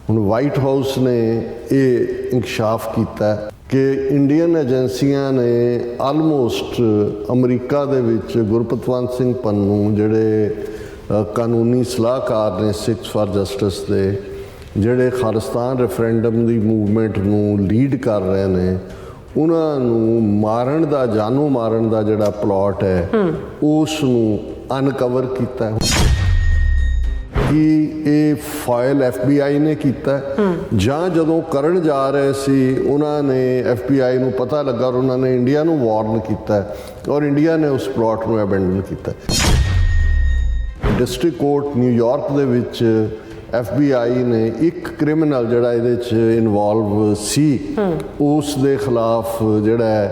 ਹੁਣ white house ਨੇ ਇਹ ਇੰਕਸ਼ਾਫ ਕੀਤਾ ਕਿ ਇੰਡੀਅਨ ਏਜੰਸੀਆਂ ਨੇ ਆਲਮੋਸਟ ਅਮਰੀਕਾ ਦੇ ਵਿੱਚ ਗੁਰਪਤਵੰਤ ਸਿੰਘ ਪੰਨੂ ਜਿਹੜੇ ਕਾਨੂੰਨੀ ਸਲਾਹਕਾਰ ਨੇ ਸਿੱਖਸ ਫਾਰ ਜਸਟਿਸ ਦੇ, ਜਿਹੜੇ ਖਾਲਿਸਤਾਨ ਰੈਫਰੈਂਡਮ ਦੀ ਮੂਵਮੈਂਟ ਨੂੰ ਲੀਡ ਕਰ ਰਹੇ ਨੇ, ਉਹਨਾਂ ਨੂੰ ਮਾਰਨ ਦਾ, ਜਾਨੋਂ ਮਾਰਨ ਦਾ ਜਿਹੜਾ ਪਲਾਟ ਹੈ ਉਸ ਨੂੰ ਅਨਕਵਰ ਕੀਤਾ। ਕਿ ਇਹ ਫਾਈਲ FBI ਨੇ ਕੀਤਾ ਜਾਂ ਜਦੋਂ ਕਰਨ ਜਾ ਰਹੇ ਸੀ ਉਹਨਾਂ ਨੇ FBI ਨੂੰ ਪਤਾ ਲੱਗਾ ਔਰ ਉਹਨਾਂ ਨੇ ਇੰਡੀਆ ਨੂੰ ਵਾਰਨ ਕੀਤਾ ਔਰ ਇੰਡੀਆ ਨੇ ਉਸ ਪਲਾਟ ਨੂੰ ਅਬੈਂਡਨ ਕੀਤਾ। ਡਿਸਟ੍ਰਿਕਟ ਕੋਰਟ ਨਿਊਯਾਰਕ ਦੇ ਵਿੱਚ FBI ਨੇ ਇੱਕ ਕ੍ਰਿਮੀਨਲ ਜਿਹੜਾ ਇਹਦੇ 'ਚ ਇਨਵੋਲਵ ਸੀ ਉਸ ਦੇ ਖਿਲਾਫ ਜਿਹੜਾ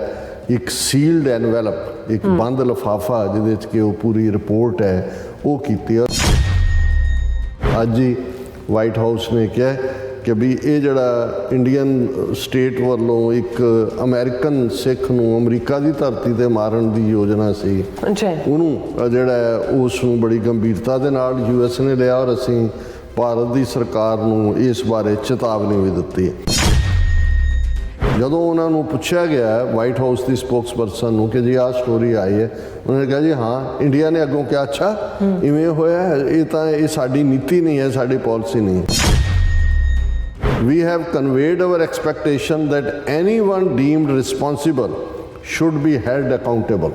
ਇੱਕ ਸੀਲਡ ਐਨਵੈਲਪ, ਇੱਕ ਬੰਦ ਲਿਫਾਫਾ ਜਿਹਦੇ 'ਚ ਕਿ ਉਹ ਪੂਰੀ ਰਿਪੋਰਟ ਹੈ ਉਹ ਕੀਤੀ। ਅੱਜ ਹੀ ਵਾਈਟ ਹਾਊਸ ਨੇ ਕਿਹਾ ਕਿ ਵੀ ਇਹ ਜਿਹੜਾ ਇੰਡੀਅਨ ਸਟੇਟ ਵੱਲੋਂ ਇੱਕ ਅਮਰੀਕਨ ਸਿੱਖ ਨੂੰ ਅਮਰੀਕਾ ਦੀ ਧਰਤੀ 'ਤੇ ਮਾਰਨ ਦੀ ਯੋਜਨਾ ਸੀ, ਉਹਨੂੰ ਜਿਹੜਾ ਉਸ ਨੂੰ ਬੜੀ ਗੰਭੀਰਤਾ ਦੇ ਨਾਲ US ਨੇ ਲਿਆ ਔਰ ਅਸੀਂ ਭਾਰਤ ਦੀ ਸਰਕਾਰ ਨੂੰ ਇਸ ਬਾਰੇ ਚੇਤਾਵਨੀ ਵੀ ਦਿੱਤੀ ਹੈ। ਜਦੋਂ ਉਹਨਾਂ ਨੂੰ ਪੁੱਛਿਆ ਗਿਆ ਵਾਈਟ ਹਾਊਸ ਦੀ ਸਪੋਕਸਪਰਸਨ ਨੂੰ ਕਿ ਜੀ ਆਹ ਸਟੋਰੀ ਆਈ ਹੈ, ਉਹਨਾਂ ਨੇ ਕਿਹਾ ਜੀ ਹਾਂ ਇੰਡੀਆ ਨੇ ਅੱਗੋਂ ਕਿਹਾ ਅੱਛਾ ਇਵੇਂ ਹੋਇਆ, ਇਹ ਤਾਂ ਇਹ ਸਾਡੀ ਨੀਤੀ ਨਹੀਂ ਹੈ, ਸਾਡੀ ਪਾਲਿਸੀ ਨਹੀਂ ਹੈ। We have conveyed our expectation that anyone deemed responsible should be held accountable।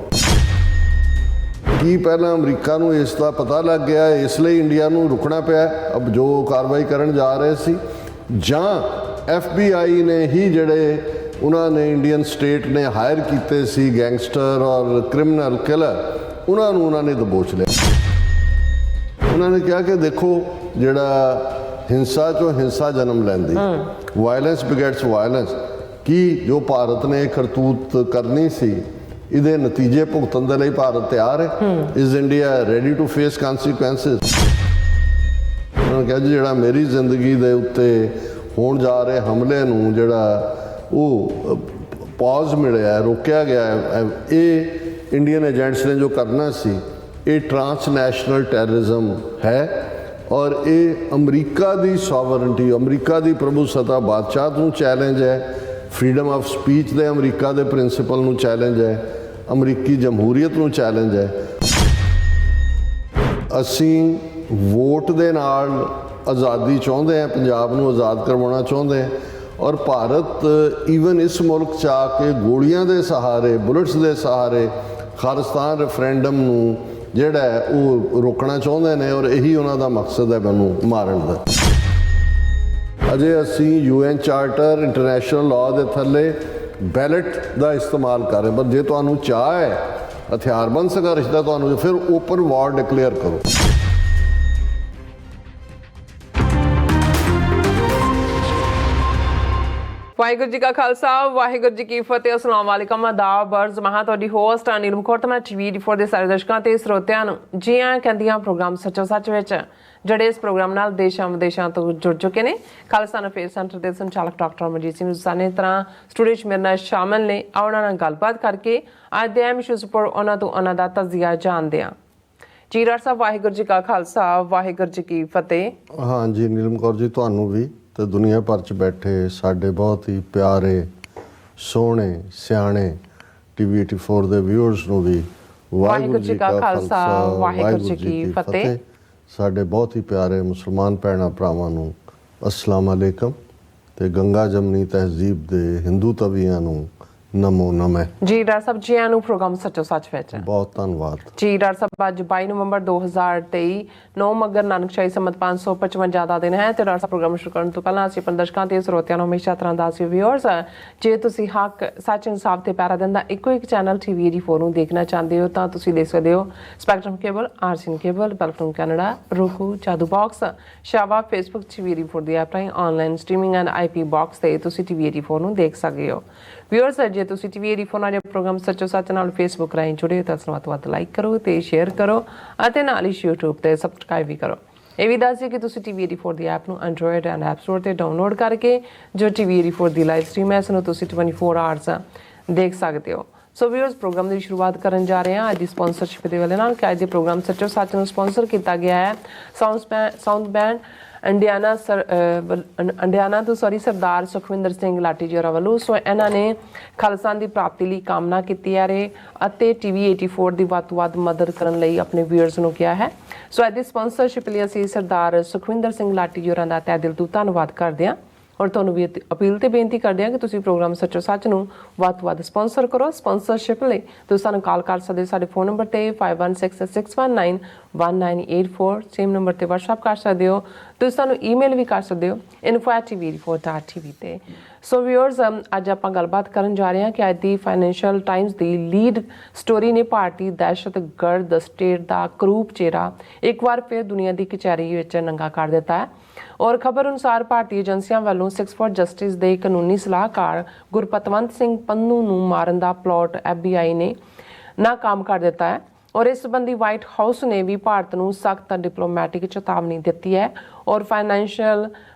ਕੀ ਪਹਿਲਾਂ ਅਮਰੀਕਾ ਨੂੰ ਇਸ ਦਾ ਪਤਾ ਲੱਗ ਗਿਆ ਇਸ ਲਈ ਇੰਡੀਆ ਨੂੰ ਰੁਕਣਾ ਪਿਆ ਅਬ ਜੋ ਕਾਰਵਾਈ ਕਰਨ ਜਾ ਰਹੇ ਸੀ, ਜਾਂ FBI ਨੇ ਹੀ ਜਿਹੜੇ ਉਹਨਾਂ ਨੇ ਇੰਡੀਅਨ ਸਟੇਟ ਨੇ ਹਾਇਰ ਕੀਤੇ ਸੀ ਗੈਂਗਸਟਰ ਔਰ ਕ੍ਰਿਮੀਨਲ ਕਿਲਰ, ਉਹਨਾਂ ਨੂੰ ਉਹਨਾਂ ਨੇ ਦਬੋਚ ਲਿਆ। ਉਹਨਾਂ ਨੇ ਕਿਹਾ ਕਿ ਦੇਖੋ ਜਿਹੜਾ ਹਿੰਸਾ 'ਚੋਂ ਹਿੰਸਾ ਜਨਮ ਲੈਂਦੀ, ਵਾਇਲੈਂਸ ਬਿਗੇਟਸ ਵਾਇਲੈਂਸ, ਕਿ ਜੋ ਭਾਰਤ ਨੇ ਕਰਤੂਤ ਕਰਨੀ ਸੀ ਇਹਦੇ ਨਤੀਜੇ ਭੁਗਤਣ ਦੇ ਲਈ ਭਾਰਤ ਤਿਆਰ ਹੈ। Is India ready to face consequences. ਉਹਨਾਂ ਨੇ ਕਿਹਾ ਜੀ ਜਿਹੜਾ ਮੇਰੀ ਜ਼ਿੰਦਗੀ ਦੇ ਉੱਤੇ ਹੋਣ ਜਾ ਰਹੇ ਹਮਲੇ ਨੂੰ ਜਿਹੜਾ ਉਹ ਪੌਜ਼ ਮਿਲਿਆ, ਰੋਕਿਆ ਗਿਆ ਹੈ, ਇਹ ਇੰਡੀਅਨ ਏਜੰਟਸ ਨੇ ਜੋ ਕਰਨਾ ਸੀ ਇਹ ਟਰਾਂਸਨੈਸ਼ਨਲ ਟੈਰਰਿਜ਼ਮ ਹੈ ਔਰ ਇਹ ਅਮਰੀਕਾ ਦੀ ਸੋਵਰਨਟੀ, ਅਮਰੀਕਾ ਦੀ ਪ੍ਰਭੂਸੱਤਾ ਬਾਦਸ਼ਾਹ ਨੂੰ ਚੈਲੰਜ ਹੈ, ਫਰੀडम ਆਫ ਸਪੀਚ ਦੇ ਅਮਰੀਕਾ ਦੇ ਪ੍ਰਿੰਸੀਪਲ ਨੂੰ ਚੈਲੰਜ ਹੈ, ਅਮਰੀਕੀ ਜਮਹੂਰੀਅਤ ਨੂੰ ਚੈਲੰਜ ਹੈ। ਅਸੀਂ ਵੋਟ ਦੇ ਨਾਲ ਆਜ਼ਾਦੀ ਚਾਹੁੰਦੇ ਹਾਂ, ਪੰਜਾਬ ਨੂੰ ਆਜ਼ਾਦ ਕਰਵਾਉਣਾ ਚਾਹੁੰਦੇ ਹਾਂ ਔਰ ਭਾਰਤ ਈਵਨ ਇਸ ਮੁਲਕ 'ਚ ਆ ਕੇ ਗੋਲੀਆਂ ਦੇ ਸਹਾਰੇ, ਬੁਲਟਸ ਦੇ ਸਹਾਰੇ ਖਾਲਿਸਤਾਨ ਰੈਫਰੈਂਡਮ ਨੂੰ ਜਿਹੜਾ ਹੈ ਉਹ ਰੋਕਣਾ ਚਾਹੁੰਦੇ ਨੇ ਔਰ ਇਹੀ ਉਹਨਾਂ ਦਾ ਮਕਸਦ ਹੈ ਮੈਨੂੰ ਮਾਰਨ ਦਾ। ਅਜੇ ਅਸੀਂ UN ਚਾਰਟਰ, ਇੰਟਰਨੈਸ਼ਨਲ ਲਾਅ ਦੇ ਥੱਲੇ ਬੈਲਟ ਦਾ ਇਸਤੇਮਾਲ ਕਰ ਰਹੇ, ਪਰ ਜੇ ਤੁਹਾਨੂੰ ਚਾਹ ਹੈ ਹਥਿਆਰਬੰਦ ਸੰਘਰਸ਼ ਦਾ ਤੁਹਾਨੂੰ, ਫਿਰ ਓਪਨ ਵਾਰ ਡਿਕਲੇਅਰ ਕਰੋ। ਵਾਹਿਗੁਰੂ ਜੀ ਕਾ ਖਾਲਸਾ, ਵਾਹਿਗੁਰੂ ਜੀ ਕੀ ਫਤਿਹ। ਅਸਲਾਮ ਵਾਲੇਕਮ, ਆਦਾਬ, ਅਰਜ਼। ਮੈਂ ਤੁਹਾਡੀ ਹੋਸਟ ਨੀਲਮ ਕੌਰ ਤੇ ਮੈਂ TV ਦੇ ਸਾਰੇ ਦਰਸ਼ਕਾਂ ਤੇ ਸਰੋਤਿਆਂ ਨੂੰ ਜੀ ਆਇਆਂ ਕਹਿੰਦੀਆਂ ਪ੍ਰੋਗਰਾਮ ਸੱਚੋ ਸੱਚ ਵਿੱਚ, ਜਿਹੜੇ ਇਸ ਪ੍ਰੋਗਰਾਮ ਨਾਲ ਦੇਸ਼ਾਂ ਵਿਦੇਸ਼ਾਂ ਤੋਂ ਜੁੜ ਚੁੱਕੇ ਨੇ। ਖਾਲਸਾ ਅਫੇਅਰਸ ਸੈਂਟਰ ਦੇ ਸੰਚਾਲਕ ਡਾਕਟਰ ਅਮਰਜੀਤ ਸਿੰਘ ਸਾਨੇ ਤਰ੍ਹਾਂ ਸਟੂਡੀਓ 'ਚ ਮੇਰੇ ਨਾਲ ਸ਼ਾਮਲ ਨੇ। ਉਹਨਾਂ ਨਾਲ ਗੱਲਬਾਤ ਕਰਕੇ ਅੱਜ ਦੇ ਅਹਿਮ ਇਸ਼ੂਜ਼ ਉੱਪਰ ਉਹਨਾਂ ਤੋਂ ਉਹਨਾਂ ਦਾ ਤਜਜ਼ੀਆ ਜਾਣਦੇ ਹਾਂ। ਜੀ ਡਾਕਟਰ ਸਾਹਿਬ, ਵਾਹਿਗੁਰੂ ਜੀ ਕਾ ਖਾਲਸਾ, ਵਾਹਿਗੁਰੂ ਜੀ ਕੀ ਫਤਿਹ। ਹਾਂਜੀ ਨੀਲਮ ਕੌਰ ਜੀ, ਤੁਹਾਨੂੰ ਵੀ ਤੇ ਦੁਨੀਆ ਭਰ 'ਚ ਬੈਠੇ ਸਾਡੇ ਬਹੁਤ ਹੀ ਪਿਆਰੇ, ਸੋਹਣੇ, ਸਿਆਣੇ TV 84 ਦੇ ਵਿਊਅਰਸ ਨੂੰ ਵੀ ਵਾਹਿਗੁਰੂ ਜੀ ਕਾ ਖਾਲਸਾ, ਵਾਹਿਗੁਰੂ ਜੀ ਕੀ ਫਤਿਹ। ਸਾਡੇ ਬਹੁਤ ਹੀ ਪਿਆਰੇ ਮੁਸਲਮਾਨ ਭੈਣਾਂ ਭਰਾਵਾਂ ਨੂੰ ਅਸਲਾਮ ਅਲੈਕਮ ਤੇ ਗੰਗਾ ਜਮਨੀ ਤਹਿਜ਼ੀਬ ਦੇ ਹਿੰਦੂ ਤਵੀਆਂ ਨੂੰ ਨਮੋ ਨਮः। ਜੀ ਡਾਕਟਰ ਸਾਹਿਬ, ਜੀ ਆਇਆਂ ਨੂੰ ਪ੍ਰੋਗਰਾਮ ਸੱਚੋ ਸੱਚ ਵਿੱਚ। ਬਹੁਤ ਧੰਨਵਾਦ ਜੀ ਡਾਕਟਰ ਸਾਹਿਬ। ਅੱਜ 22 ਨਵੰਬਰ 2023 9 ਮੱਘਰ ਨਾਨਕਸ਼ਾਹੀ ਸੰਮਤ 555 ਦਾ ਦਿਨ ਹੈ ਤੇ ਡਾਕਟਰ ਸਾਹਿਬ ਪ੍ਰੋਗਰਾਮ ਸ਼ੁਰੂ ਕਰਨ ਤੋਂ ਪਹਿਲਾਂ ਅਸੀਂ ਆਪਣੇ ਦਰਸ਼ਕਾਂ ਤੇ ਸਰੋਤਿਆਂ ਨੂੰ ਹਮੇਸ਼ਾ ਤਰ੍ਹਾਂ ਦੱਸਿਓ ਵਿਊਅਰਸ, ਜੇ ਤੁਸੀਂ ਹੱਕ, ਸੱਚ, ਇਨਸਾਫ ਤੇ ਪੈਰਾ ਦਿੰਦਾ ਇੱਕੋ ਇੱਕ ਚੈਨਲ TV 84 ਨੂੰ ਦੇਖਣਾ ਚਾਹੁੰਦੇ ਹੋ ਤਾਂ ਤੁਸੀਂ ਦੇਖ ਸਕਦੇ ਹੋ ਸਪੈਕਟਰਮ ਕੇਬਲ, ਆਰਸੀਨ ਕੇਬਲ, ਬੈਲਫਰਮ ਕੈਨੇਡਾ, roku, ਜਾਦੂ ਬਾਕਸ, ਸ਼ਾਵਾ, ਫੇਸਬੁੱਕ TV 84 ਦੀ ਐਪ ਰਾਹੀਂ online streaming and IP box ਤੇ ਤੁਸੀਂ TV 84 ਨੂੰ ਦੇਖ ਸਕਦੇ ਹੋ। ਵਿਊਅਰਸ, ਜੇ ਤੁਸੀਂ TV 84 ਨਾਲ ਪ੍ਰੋਗਰਾਮ ਸੱਚੋ ਸੱਚ ਨਾਲ ਫੇਸਬੁੱਕ ਰਾਹੀਂ ਜੁੜੇ ਹੋ ਤਾਂ ਇਸ ਨੂੰ ਵੱਧ ਤੋਂ ਵੱਧ ਲਾਈਕ ਕਰੋ ਤੇ ਸ਼ੇਅਰ ਕਰੋ ਅਤੇ ਨਾਲ ਹੀ YouTube ਤੇ ਸਬਸਕ੍ਰਾਈਬ ਵੀ ਕਰੋ। ਇਹ ਵੀ ਦੱਸ ਦਿਓ ਕਿ ਤੁਸੀਂ TV 84 ਦੀ ਐਪ ਨੂੰ ਐਂਡਰੋਇਡ ਐਂਡ ਐਪ ਸਟੋਰ ਤੇ ਡਾਊਨਲੋਡ ਕਰਕੇ ਜੋ TV 84 ਦੀ ਲਾਈਵ ਸਟ੍ਰੀਮ ਹੈ ਇਸ ਨੂੰ ਤੁਸੀਂ 24 ਆਵਰਸ ਦੇਖ ਸਕਦੇ ਹੋ। ਸੋ ਵਿਊਅਰਸ, ਪ੍ਰੋਗਰਾਮ ਦੀ ਸ਼ੁਰੂਆਤ ਕਰਨ ਜਾ ਰਹੇ ਹਾਂ ਅੱਜ ਦੀ ਸਪਾਂਸਰਸ਼ਿਪ ਦੇ ਵਾਲੇ ਨਾਲ ਕਿ ਅੱਜ ਦੇ ਪ੍ਰੋਗਰਾਮ ਸੱਚੋ ਸੱਚ ਨੂੰ ਸਪਾਂਸਰ ਕੀਤਾ ਗਿਆ ਹੈ ਸਾਊਂਡ ਬੈਂਡ ਇੰਡੀਆਨਾ ਤੋਂ ਸਰਦਾਰ ਸੁਖਵਿੰਦਰ ਸਿੰਘ ਲਾਟੀ ਜੀ ਹੋਰਾਂ ਵੱਲੋਂ। ਸੋ ਇਹਨਾਂ ਨੇ ਖਾਲਸਾ ਦੀ ਪ੍ਰਾਪਤੀ ਲਈ ਕਾਮਨਾ ਕੀਤੀ ਹੈ ਅਤੇ TV 84 ਦੀ ਵੱਧ ਤੋਂ ਵੱਧ ਮਦਦ ਕਰਨ ਲਈ ਆਪਣੇ ਵਿਊਅਰਸ ਨੂੰ ਕਿਹਾ ਹੈ। ਸੋ ਇਹਦੀ ਸਪਾਂਸਰਸ਼ਿਪ ਲਈ ਅਸੀਂ ਸਰਦਾਰ ਸੁਖਵਿੰਦਰ ਸਿੰਘ ਲਾਟੀ ਜੀ ਹੋਰਾਂ ਦਾ ਤਹਿ ਦਿਲ ਤੋਂ ਧੰਨਵਾਦ ਕਰਦੇ ਹਾਂ ਔਰ ਤੁਹਾਨੂੰ ਵੀ ਅਪੀਲ ਤੇ ਬੇਨਤੀ ਕਰਦੇ ਹਾਂ ਕਿ ਤੁਸੀਂ ਪ੍ਰੋਗਰਾਮ ਸੱਚੋ ਸੱਚ ਨੂੰ ਵੱਧ ਤੋਂ ਵੱਧ ਸਪਾਂਸਰ ਕਰੋ। ਸਪਾਂਸਰਸ਼ਿਪ ਲਈ ਤੁਸੀਂ ਸਾਨੂੰ ਕਾਲ ਕਰ ਸਕਦੇ ਸਾਡੇ ਫੋਨ ਨੰਬਰ ਤੇ 5166191984 ਸੇਮ ਨੰਬਰ ਤੇ WhatsApp ਕਰ ਸਕਦੇ ਹੋ। ਤੁਸੀਂ ਸਾਨੂੰ ਈਮੇਲ ਵੀ ਕਰ ਸਕਦੇ ਹੋ info@tv84.tv ਤੇ। ਸੋ ਵਿਊਅਰਸ ਅੱਜ ਆਪਾਂ ਗੱਲਬਾਤ ਕਰਨ ਜਾ ਰਹੇ ਹਾਂ ਕਿ ਅੱਜ ਦੀ ਫਾਈਨੈਂਸ਼ੀਅਲ ਟਾਈਮਸ ਦੀ ਲੀਡ ਸਟੋਰੀ ਨੇ ਭਾਰਤੀ ਦਹਿਸ਼ਤਗਰਦ ਸਟੇਟ ਦਾ ਕਰੂਪ ਚਿਹਰਾ ਇੱਕ ਵਾਰ ਫਿਰ ਦੁਨੀਆ ਦੀ ਕਚਹਿਰੀ ਵਿੱਚ ਨੰਗਾ ਕਰ ਦਿੱਤਾ ਹੈ। ਔਰ ਖਬਰ ਅਨੁਸਾਰ ਭਾਰਤੀ ਏਜੰਸੀਆਂ ਵੱਲੋਂ ਸਿੱਖਸ ਫॉर ਜਸਟਿਸ ਦੇ ਕਾਨੂੰਨੀ ਸਲਾਹਕਾਰ ਗੁਰਪਤਵੰਤ ਸਿੰਘ ਪੰਨੂ ਨੂੰ ਮਾਰਨ ਦਾ ਪਲਾਟ FBI ਨੇ ਨਾਕਾਮ ਕਰ ਦਿੱਤਾ ਹੈ। ਔਰ ਇਸ ਸੰਬੰਧੀ ਵਾਈਟ ਹਾਊਸ ਨੇ ਵੀ ਭਾਰਤ ਨੂੰ ਸਖਤ ਡਿਪਲੋਮੈਟਿਕ ਚੇਤਾਵਨੀ ਦਿੱਤੀ ਹੈ। ਔਰ ਫਾਈਨੈਂਸ਼ੀਅਲ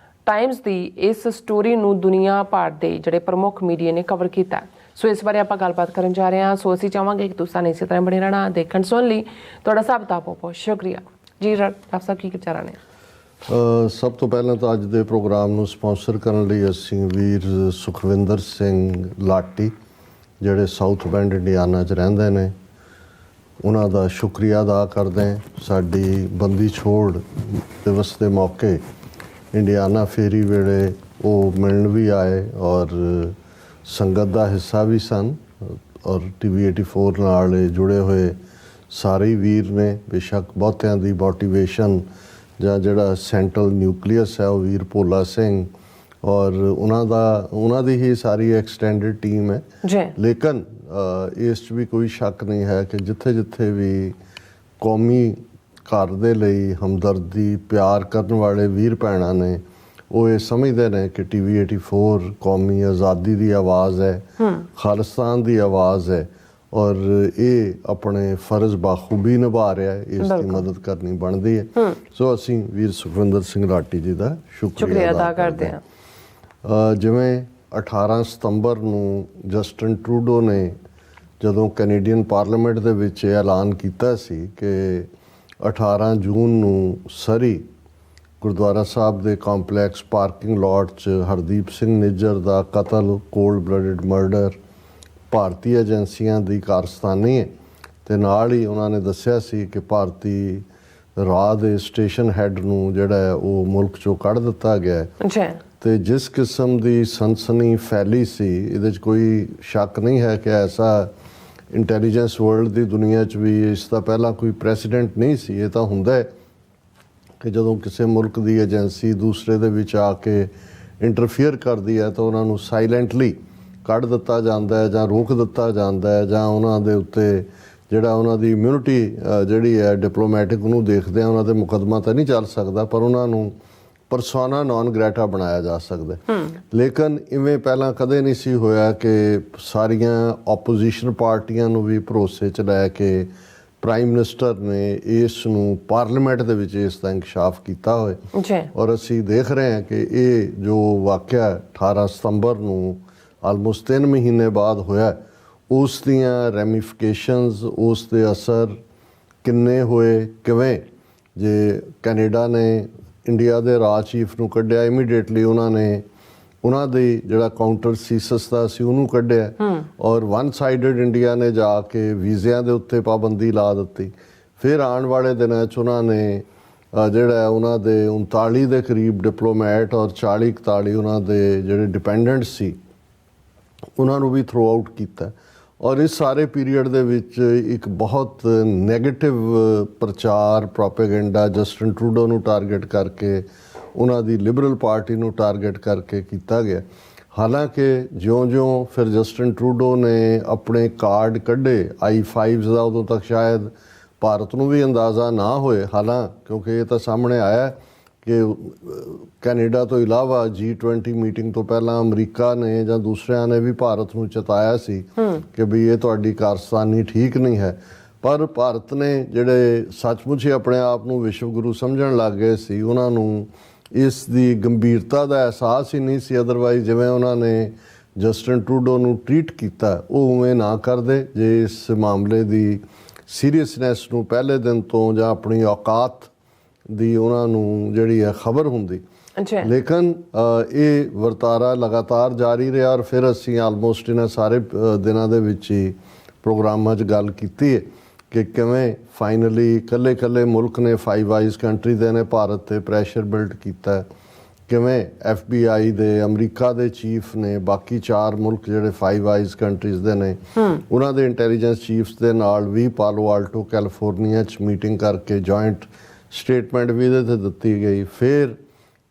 ਟਾਈਮਸ ਦੀ ਇਸ ਸਟੋਰੀ ਨੂੰ ਦੁਨੀਆ ਭਰ ਦੇ ਜਿਹੜੇ ਪ੍ਰਮੁੱਖ ਮੀਡੀਆ ਨੇ ਕਵਰ ਕੀਤਾ। ਸੋ ਇਸ ਬਾਰੇ ਆਪਾਂ ਗੱਲਬਾਤ ਕਰਨ ਜਾ ਰਹੇ ਹਾਂ। ਸੋ ਅਸੀਂ ਚਾਹਾਂਗੇ ਕਿ ਤੁਸੀਂ ਇਸੇ ਤਰ੍ਹਾਂ ਬਣੇ ਰਹਿਣਾ ਦੇਖਣ ਸੁਣ ਲਈ। ਤੁਹਾਡਾ ਸਭ ਦਾ ਬਹੁਤ ਬਹੁਤ ਸ਼ੁਕਰੀਆ ਜੀ। ਡਾਕਟਰ ਸਾਹਿਬ ਕੀ ਵਿਚਾਰਾਂ ਨੇ? ਸਭ ਤੋਂ ਪਹਿਲਾਂ ਤਾਂ ਅੱਜ ਦੇ ਪ੍ਰੋਗਰਾਮ ਨੂੰ ਸਪਾਂਸਰ ਕਰਨ ਲਈ ਅਸੀਂ ਵੀਰ ਸੁਖਵਿੰਦਰ ਸਿੰਘ ਲਾਟੀ ਜਿਹੜੇ ਸਾਊਥ ਬੈਂਡ ਇੰਡੀਆਨਾ 'ਚ ਰਹਿੰਦੇ ਨੇ ਉਹਨਾਂ ਦਾ ਸ਼ੁਕਰੀਆ ਅਦਾ ਕਰਦੇ ਹਾਂ। ਸਾਡੀ ਬੰਦੀ ਛੋੜ ਦਿਵਸ ਦੇ ਮੌਕੇ ਇੰਡੀਆਨਾ ਫੇਰੀ ਵੇਲੇ ਉਹ ਮਿਲਣ ਵੀ ਆਏ ਔਰ ਸੰਗਤ ਦਾ ਹਿੱਸਾ ਵੀ ਸਨ ਔਰ TV 84 ਨਾਲ ਜੁੜੇ ਹੋਏ ਸਾਰੇ ਵੀਰ ਨੇ। ਬੇਸ਼ੱਕ ਬਹੁਤਿਆਂ ਦੀ ਮੋਟੀਵੇਸ਼ਨ ਜਾਂ ਜਿਹੜਾ ਸੈਂਟਰਲ ਨਿਊਕਲੀਅਸ ਹੈ ਉਹ ਵੀਰ ਭੋਲਾ ਸਿੰਘ ਔਰ ਉਹਨਾਂ ਦੀ ਹੀ ਸਾਰੀ ਐਕਸਟੈਂਡਡ ਟੀਮ ਹੈ ਜੀ। ਲੇਕਿਨ ਇਸ 'ਚ ਵੀ ਕੋਈ ਸ਼ੱਕ ਨਹੀਂ ਹੈ ਕਿ ਜਿੱਥੇ ਜਿੱਥੇ ਵੀ ਕੌਮੀ ਘਰ ਦੇ ਲਈ ਹਮਦਰਦੀ ਪਿਆਰ ਕਰਨ ਵਾਲੇ ਵੀਰ ਭੈਣਾਂ ਨੇ ਉਹ ਇਹ ਸਮਝਦੇ ਨੇ ਕਿ TV 84 ਕੌਮੀ ਆਜ਼ਾਦੀ ਦੀ ਆਵਾਜ਼ ਹੈ, ਖਾਲਿਸਤਾਨ ਦੀ ਆਵਾਜ਼ ਹੈ ਔਰ ਇਹ ਆਪਣੇ ਫਰਜ਼ ਬਾਖੂਬੀ ਨਿਭਾ ਰਿਹਾ ਹੈ। ਇਸ ਦੀ ਮਦਦ ਕਰਨੀ ਬਣਦੀ ਹੈ। ਸੋ ਅਸੀਂ ਵੀਰ ਸੁਖਵਿੰਦਰ ਸਿੰਘ ਲਾਟੀ ਜੀ ਦਾ ਸ਼ੁਕਰੀਆ ਅਦਾ ਕਰਦੇ ਹਾਂ। ਜਿਵੇਂ 18 ਸਤੰਬਰ ਨੂੰ ਜਸਟਿਨ ਟਰੂਡੋ ਨੇ ਜਦੋਂ ਕੈਨੇਡੀਅਨ ਪਾਰਲੀਮੈਂਟ ਦੇ ਵਿੱਚ ਐਲਾਨ ਕੀਤਾ ਸੀ ਕਿ 18 ਜੂਨ ਨੂੰ ਸਰੀ ਗੁਰਦੁਆਰਾ ਸਾਹਿਬ ਦੇ ਕੰਪਲੈਕਸ ਪਾਰਕਿੰਗ ਲਾਟ 'ਚ ਹਰਦੀਪ ਸਿੰਘ ਨਿੱਜਰ ਦਾ ਕਤਲ ਕੋਲਡ ਬਲੱਡਡ ਮਰਡਰ ਭਾਰਤੀ ਏਜੰਸੀਆਂ ਦੀ ਕਾਰਸਤਾਨੀ ਹੈ ਅਤੇ ਨਾਲ ਹੀ ਉਹਨਾਂ ਨੇ ਦੱਸਿਆ ਸੀ ਕਿ ਭਾਰਤੀ ਰਾਹ ਦੇ ਸਟੇਸ਼ਨ ਹੈੱਡ ਨੂੰ ਜਿਹੜਾ ਹੈ ਉਹ ਮੁਲਕ 'ਚੋਂ ਕੱਢ ਦਿੱਤਾ ਗਿਆ ਹੈ। ਅਤੇ ਜਿਸ ਕਿਸਮ ਦੀ ਸਨਸਨੀ ਫੈਲੀ ਸੀ ਇਹਦੇ 'ਚ ਕੋਈ ਸ਼ੱਕ ਨਹੀਂ ਹੈ ਕਿ ਐਸਾ ਇੰਟੈਲੀਜੈਂਸ ਵਰਲਡ ਦੀ ਦੁਨੀਆ 'ਚ ਵੀ ਇਸ ਦਾ ਪਹਿਲਾਂ ਕੋਈ ਪ੍ਰੈਸੀਡੈਂਟ ਨਹੀਂ ਸੀ। ਇਹ ਤਾਂ ਹੁੰਦਾ ਹੈ ਕਿ ਜਦੋਂ ਕਿਸੇ ਮੁਲਕ ਦੀ ਏਜੰਸੀ ਦੂਸਰੇ ਦੇ ਵਿੱਚ ਆ ਕੇ ਇੰਟਰਫੀਅਰ ਕਰਦੀ ਹੈ ਤਾਂ ਉਹਨਾਂ ਨੂੰ ਸਾਈਲੈਂਟਲੀ ਕੱਢ ਦਿੱਤਾ ਜਾਂਦਾ ਹੈ ਜਾਂ ਰੋਕ ਦਿੱਤਾ ਜਾਂਦਾ ਹੈ ਜਾਂ ਉਹਨਾਂ ਦੇ ਉੱਤੇ ਜਿਹੜਾ ਉਹਨਾਂ ਦੀ ਇਮਿਊਨਿਟੀ ਜਿਹੜੀ ਹੈ ਡਿਪਲੋਮੈਟਿਕ ਉਹਨੂੰ ਦੇਖਦੇ ਆ ਉਹਨਾਂ 'ਤੇ ਮੁਕੱਦਮਾ ਤਾਂ ਨਹੀਂ ਚੱਲ ਸਕਦਾ ਪਰ ਉਹਨਾਂ ਨੂੰ ਪਰਸੋਨਾ ਨੌਨ ਗ੍ਰੈਟਾ ਬਣਾਇਆ ਜਾ ਸਕਦਾ। ਲੇਕਿਨ ਇਵੇਂ ਪਹਿਲਾਂ ਕਦੇ ਨਹੀਂ ਸੀ ਹੋਇਆ ਕਿ ਸਾਰੀਆਂ ਆਪੋਜੀਸ਼ਨ ਪਾਰਟੀਆਂ ਨੂੰ ਵੀ ਭਰੋਸੇ 'ਚ ਲੈ ਕੇ ਪ੍ਰਾਈਮ ਮਿਨਿਸਟਰ ਨੇ ਇਸ ਨੂੰ ਪਾਰਲੀਮੈਂਟ ਦੇ ਵਿੱਚ ਇਸ ਦਾ ਇੰਕਸ਼ਾਫ ਕੀਤਾ ਹੋਏ। ਔਰ ਅਸੀਂ ਦੇਖ ਰਹੇ ਹਾਂ ਕਿ ਇਹ ਜੋ ਵਾਕਿਆ 18 ਸਤੰਬਰ ਨੂੰ ਆਲਮੋਸਟ 3 ਮਹੀਨੇ ਬਾਅਦ ਹੋਇਆ ਉਸ ਦੀਆਂ ਰੈਮੀਫਿਕੇਸ਼ਨਸ ਉਸ ਦੇ ਅਸਰ ਕਿੰਨੇ ਹੋਏ ਕਿਵੇਂ। ਜੇ ਕੈਨੇਡਾ ਨੇ ਇੰਡੀਆ ਦੇ ਰਾਜ ਚੀਫ ਨੂੰ ਕੱਢਿਆ ਇਮੀਡੀਏਟਲੀ ਉਹਨਾਂ ਨੇ ਉਹਨਾਂ ਦੀ ਜਿਹੜਾ ਕਾਊਂਟਰ ਸੀਸਸ ਦਾ ਸੀ ਉਹਨੂੰ ਕੱਢਿਆ ਔਰ ਵਨ ਸਾਈਡਡ ਇੰਡੀਆ ਨੇ ਜਾ ਕੇ ਵੀਜ਼ਿਆਂ ਦੇ ਉੱਤੇ ਪਾਬੰਦੀ ਲਾ ਦਿੱਤੀ। ਫਿਰ ਆਉਣ ਵਾਲੇ ਦਿਨਾਂ 'ਚ ਉਹਨਾਂ ਨੇ ਜਿਹੜਾ ਉਹਨਾਂ ਦੇ 39 ਦੇ ਕਰੀਬ ਡਿਪਲੋਮੈਟ ਔਰ 40-41 ਉਹਨਾਂ ਦੇ ਜਿਹੜੇ ਡਿਪੈਂਡੈਂਟ ਸੀ ਉਹਨਾਂ ਨੂੰ ਵੀ ਥਰੋ ਆਊਟ ਕੀਤਾ। ਔਰ ਇਸ ਸਾਰੇ ਪੀਰੀਅਡ ਦੇ ਵਿੱਚ ਇੱਕ ਬਹੁਤ ਨੈਗੇਟਿਵ ਪ੍ਰਚਾਰ ਪ੍ਰੋਪੇਗੈਂਡਾ ਜਸਟਿਨ ਟਰੂਡੋ ਨੂੰ ਟਾਰਗੇਟ ਕਰਕੇ ਉਹਨਾਂ ਦੀ ਲਿਬਰਲ ਪਾਰਟੀ ਨੂੰ ਟਾਰਗੇਟ ਕਰਕੇ ਕੀਤਾ ਗਿਆ। ਹਾਲਾਂਕਿ ਜਿਉਂ-ਜਿਉਂ ਫਿਰ ਜਸਟਿਨ ਟਰੂਡੋ ਨੇ ਆਪਣੇ ਕਾਰਡ ਕੱਢੇ I-5s ਦਾ ਉਦੋਂ ਤੱਕ ਸ਼ਾਇਦ ਭਾਰਤ ਨੂੰ ਵੀ ਅੰਦਾਜ਼ਾ ਨਾ ਹੋਏ ਕਿਉਂਕਿ ਇਹ ਤਾਂ ਸਾਹਮਣੇ ਆਇਆ ਕਿ ਕੈਨੇਡਾ ਤੋਂ ਇਲਾਵਾ G20 ਮੀਟਿੰਗ ਤੋਂ ਪਹਿਲਾਂ ਅਮਰੀਕਾ ਨੇ ਜਾਂ ਦੂਸਰਿਆਂ ਨੇ ਵੀ ਭਾਰਤ ਨੂੰ ਚੇਤਾਇਆ ਸੀ ਕਿ ਵੀ ਇਹ ਤੁਹਾਡੀ ਕਾਰਸਤਾਨੀ ਠੀਕ ਨਹੀਂ ਹੈ। ਪਰ ਭਾਰਤ ਨੇ ਜਿਹੜੇ ਸੱਚਮੁੱਚ ਹੀ ਆਪਣੇ ਆਪ ਨੂੰ ਵਿਸ਼ਵ ਗੁਰੂ ਸਮਝਣ ਲੱਗ ਗਏ ਸੀ ਉਹਨਾਂ ਨੂੰ ਇਸ ਦੀ ਗੰਭੀਰਤਾ ਦਾ ਅਹਿਸਾਸ ਹੀ ਨਹੀਂ ਸੀ। ਅਦਰਵਾਈਜ਼ ਜਿਵੇਂ ਉਹਨਾਂ ਨੇ ਜਸਟਿਨ ਟਰੂਡੋ ਨੂੰ ਟਰੀਟ ਕੀਤਾ ਉਹ ਉਵੇਂ ਨਾ ਕਰਦੇ ਜੇ ਇਸ ਮਾਮਲੇ ਦੀ ਸੀਰੀਅਸਨੈਸ ਨੂੰ ਪਹਿਲੇ ਦਿਨ ਤੋਂ ਜਾਂ ਆਪਣੀ ਔਕਾਤ ਦੀ ਉਹਨਾਂ ਨੂੰ ਜਿਹੜੀ ਹੈ ਖਬਰ ਹੁੰਦੀ। ਲੇਕਿਨ ਇਹ ਵਰਤਾਰਾ ਲਗਾਤਾਰ ਜਾਰੀ ਰਿਹਾ ਔਰ ਫਿਰ ਅਸੀਂ ਆਲਮੋਸਟ ਇਹਨਾਂ ਸਾਰੇ ਦਿਨਾਂ ਦੇ ਵਿੱਚ ਹੀ ਪ੍ਰੋਗਰਾਮਾਂ 'ਚ ਗੱਲ ਕੀਤੀ ਹੈ ਕਿ ਕਿਵੇਂ ਫਾਈਨਲੀ ਇਕੱਲੇ ਮੁਲਕ ਨੇ 5 ਆਈਜ਼ ਕੰਟਰੀ ਦੇ ਨੇ ਭਾਰਤ 'ਤੇ ਪ੍ਰੈਸ਼ਰ ਬਿਲਡ ਕੀਤਾ, ਕਿਵੇਂ FBI ਦੇ ਅਮਰੀਕਾ ਦੇ ਚੀਫ ਨੇ ਬਾਕੀ 4 ਮੁਲਕ ਜਿਹੜੇ 5 ਆਈਜ਼ ਕੰਟਰੀਜ਼ ਦੇ ਨੇ ਉਹਨਾਂ ਦੇ ਇੰਟੈਲੀਜੈਂਸ ਚੀਫਸ ਦੇ ਨਾਲ ਵੀ ਪਾਲੋ ਆਲਟੋ ਕੈਲੀਫੋਰਨੀਆ 'ਚ ਮੀਟਿੰਗ ਕਰਕੇ ਜੁਆਇੰਟ ਸਟੇਟਮੈਂਟ ਵੀ ਇਹਦੇ 'ਤੇ ਦਿੱਤੀ ਗਈ। ਫਿਰ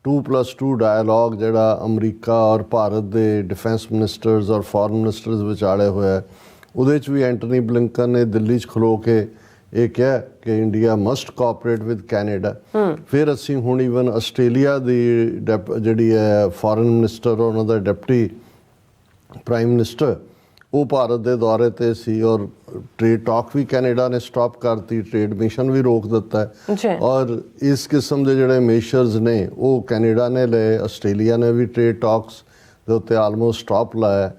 2+2 ਡਾਇਲੋਗ ਜਿਹੜਾ ਅਮਰੀਕਾ ਔਰ ਭਾਰਤ ਦੇ ਡਿਫੈਂਸ ਮਿਨਿਸਟਰਸ ਔਰ ਫੋਰਨ ਮਿਨਿਸਟਰਸ ਵਿਚਾਲੇ ਹੋਇਆ, ਉਹਦੇ 'ਚ ਵੀ ਐਂਟਨੀ ਬਲਿੰਕਨ ਨੇ ਦਿੱਲੀ 'ਚ ਖਲੋ ਕੇ ਇਹ ਕਿਹਾ ਕਿ India must cooperate with Canada. ਫਿਰ ਅਸੀਂ ਹੁਣ ਈਵਨ ਆਸਟ੍ਰੇਲੀਆ ਦੀ ਜਿਹੜੀ ਹੈ ਫੋਰਨ ਮਿਨਿਸਟਰ ਉਹਨਾਂ ਦਾ ਡਿਪਟੀ ਪ੍ਰਾਈਮ ਮਿਨਿਸਟਰ ਉਹ ਭਾਰਤ ਦੇ ਦੌਰੇ 'ਤੇ ਸੀ ਔਰ ਟ੍ਰੇਡ ਟਾਕ ਵੀ ਕੈਨੇਡਾ ਨੇ ਸਟਾਪ ਕਰਤੀ, ਟ੍ਰੇਡ ਮਿਸ਼ਨ ਵੀ ਰੋਕ ਦਿੱਤਾ ਹੈ ਔਰ ਇਸ ਕਿਸਮ ਦੇ ਜਿਹੜੇ ਮੇਸ਼ਰਸ ਨੇ ਉਹ ਕੈਨੇਡਾ ਨੇ ਲਏ, ਆਸਟ੍ਰੇਲੀਆ ਨੇ ਵੀ ਟ੍ਰੇਡ ਟਾਕਸ ਦੇ ਉੱਤੇ ਆਲਮੋਸਟ ਸਟਾਪ ਲਾਇਆ।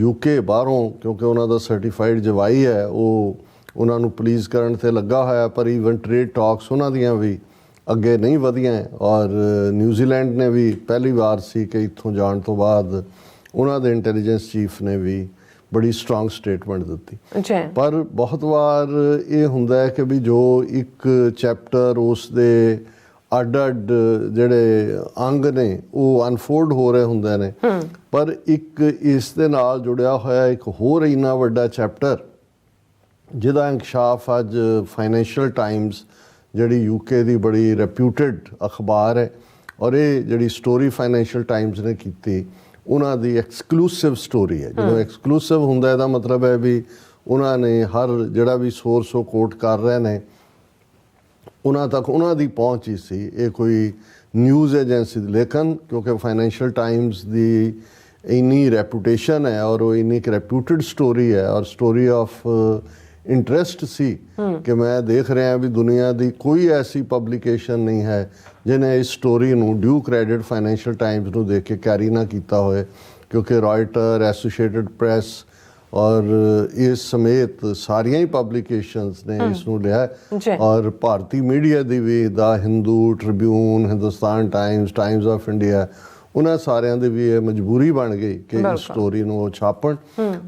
UK ਬਾਹਰੋਂ ਕਿਉਂਕਿ ਉਹਨਾਂ ਦਾ ਸਰਟੀਫਾਈਡ ਜਵਾਈ ਹੈ ਉਹ ਉਹਨਾਂ ਨੂੰ ਪਲੀਜ਼ ਕਰਨ 'ਤੇ ਲੱਗਾ ਹੋਇਆ, ਪਰ ਈਵਨ ਟ੍ਰੇਡ ਟਾਕਸ ਉਹਨਾਂ ਦੀਆਂ ਵੀ ਅੱਗੇ ਨਹੀਂ ਵਧੀਆਂ ਔਰ ਨਿਊਜ਼ੀਲੈਂਡ ਨੇ ਵੀ ਪਹਿਲੀ ਵਾਰ ਸੀ ਕਿ ਇੱਥੋਂ ਜਾਣ ਤੋਂ ਬਾਅਦ ਉਹਨਾਂ ਦੇ ਇੰਟੈਲੀਜੈਂਸ ਚੀਫ ਨੇ ਵੀ ਬੜੀ ਸਟਰੋਂਗ ਸਟੇਟਮੈਂਟ ਦਿੱਤੀ। ਪਰ ਬਹੁਤ ਵਾਰ ਇਹ ਹੁੰਦਾ ਹੈ ਕਿ ਵੀ ਜੋ ਇੱਕ ਚੈਪਟਰ ਉਸ ਦੇ ਅੱਡ ਜਿਹੜੇ ਅੰਗ ਨੇ ਉਹ ਅਨਫੋਲਡ ਹੋ ਰਹੇ ਹੁੰਦੇ ਨੇ, ਪਰ ਇੱਕ ਇਸ ਦੇ ਨਾਲ ਜੁੜਿਆ ਹੋਇਆ ਇੱਕ ਹੋਰ ਇੰਨਾ ਵੱਡਾ ਚੈਪਟਰ ਜਿਹਦਾ ਇੰਕਸ਼ਾਫ ਅੱਜ ਫਾਈਨੈਂਸ਼ੀਅਲ ਟਾਈਮਸ ਜਿਹੜੀ UK ਦੀ ਬੜੀ ਰੈਪਿਊਟਡ ਅਖਬਾਰ ਹੈ ਔਰ ਇਹ ਜਿਹੜੀ ਸਟੋਰੀ ਫਾਈਨੈਂਸ਼ੀਅਲ ਟਾਈਮਸ ਨੇ ਕੀਤੀ ਉਹਨਾਂ ਦੀ ਐਕਸਕਲੂਸਿਵ ਸਟੋਰੀ ਹੈ। ਜਦੋਂ ਐਕਸਕਲੂਸਿਵ ਹੁੰਦਾ ਇਹਦਾ ਮਤਲਬ ਹੈ ਵੀ ਉਹਨਾਂ ਨੇ ਹਰ ਜਿਹੜਾ ਵੀ ਸੋਰਸ ਉਹ ਕੋਟ ਕਰ ਰਹੇ ਨੇ ਉਹਨਾਂ ਤੱਕ ਉਹਨਾਂ ਦੀ ਪਹੁੰਚ ਹੀ ਸੀ, ਇਹ ਕੋਈ ਨਿਊਜ਼ ਏਜੰਸੀ ਦੀ। ਲੇਕਿਨ ਕਿਉਂਕਿ ਫਾਈਨੈਂਸ਼ੀਅਲ ਟਾਈਮਸ ਦੀ ਇੰਨੀ ਰੈਪੂਟੇਸ਼ਨ ਹੈ ਔਰ ਉਹ ਇੰਨੀ ਰੈਪਿਊਟਡ ਸਟੋਰੀ ਹੈ ਔਰ ਸਟੋਰੀ ਆਫ ਇੰਟਰਸਟ ਸੀ ਕਿ ਮੈਂ ਦੇਖ ਰਿਹਾ ਵੀ ਦੁਨੀਆ ਦੀ ਕੋਈ ਐਸੀ ਪਬਲੀਕੇਸ਼ਨ ਨਹੀਂ ਹੈ ਜਿਹਨੇ ਇਸ ਸਟੋਰੀ ਨੂੰ ਡਿਊ ਕ੍ਰੈਡਿਟ ਫਾਈਨੈਂਸ਼ੀਅਲ ਟਾਈਮਸ ਨੂੰ ਦੇਖ ਕੇ ਕੈਰੀ ਨਾ ਕੀਤਾ ਹੋਏ, ਕਿਉਂਕਿ ਰਾਇਟਰ, ਐਸੋਸੀਏਟਡ ਪ੍ਰੈਸ ਔਰ ਇਸ ਸਮੇਤ ਸਾਰੀਆਂ ਹੀ ਪਬਲੀਕੇਸ਼ਨਸ ਨੇ ਇਸ ਨੂੰ ਲਿਆ ਔਰ ਭਾਰਤੀ ਮੀਡੀਆ ਦੀ ਵੀ the Hindu, Tribune, Hindustan Times, Times of India ਉਹਨਾਂ ਸਾਰਿਆਂ ਦੀ ਵੀ ਇਹ ਮਜਬੂਰੀ ਬਣ ਗਈ ਕਿ ਇਸ ਸਟੋਰੀ ਨੂੰ ਉਹ ਛਾਪਣ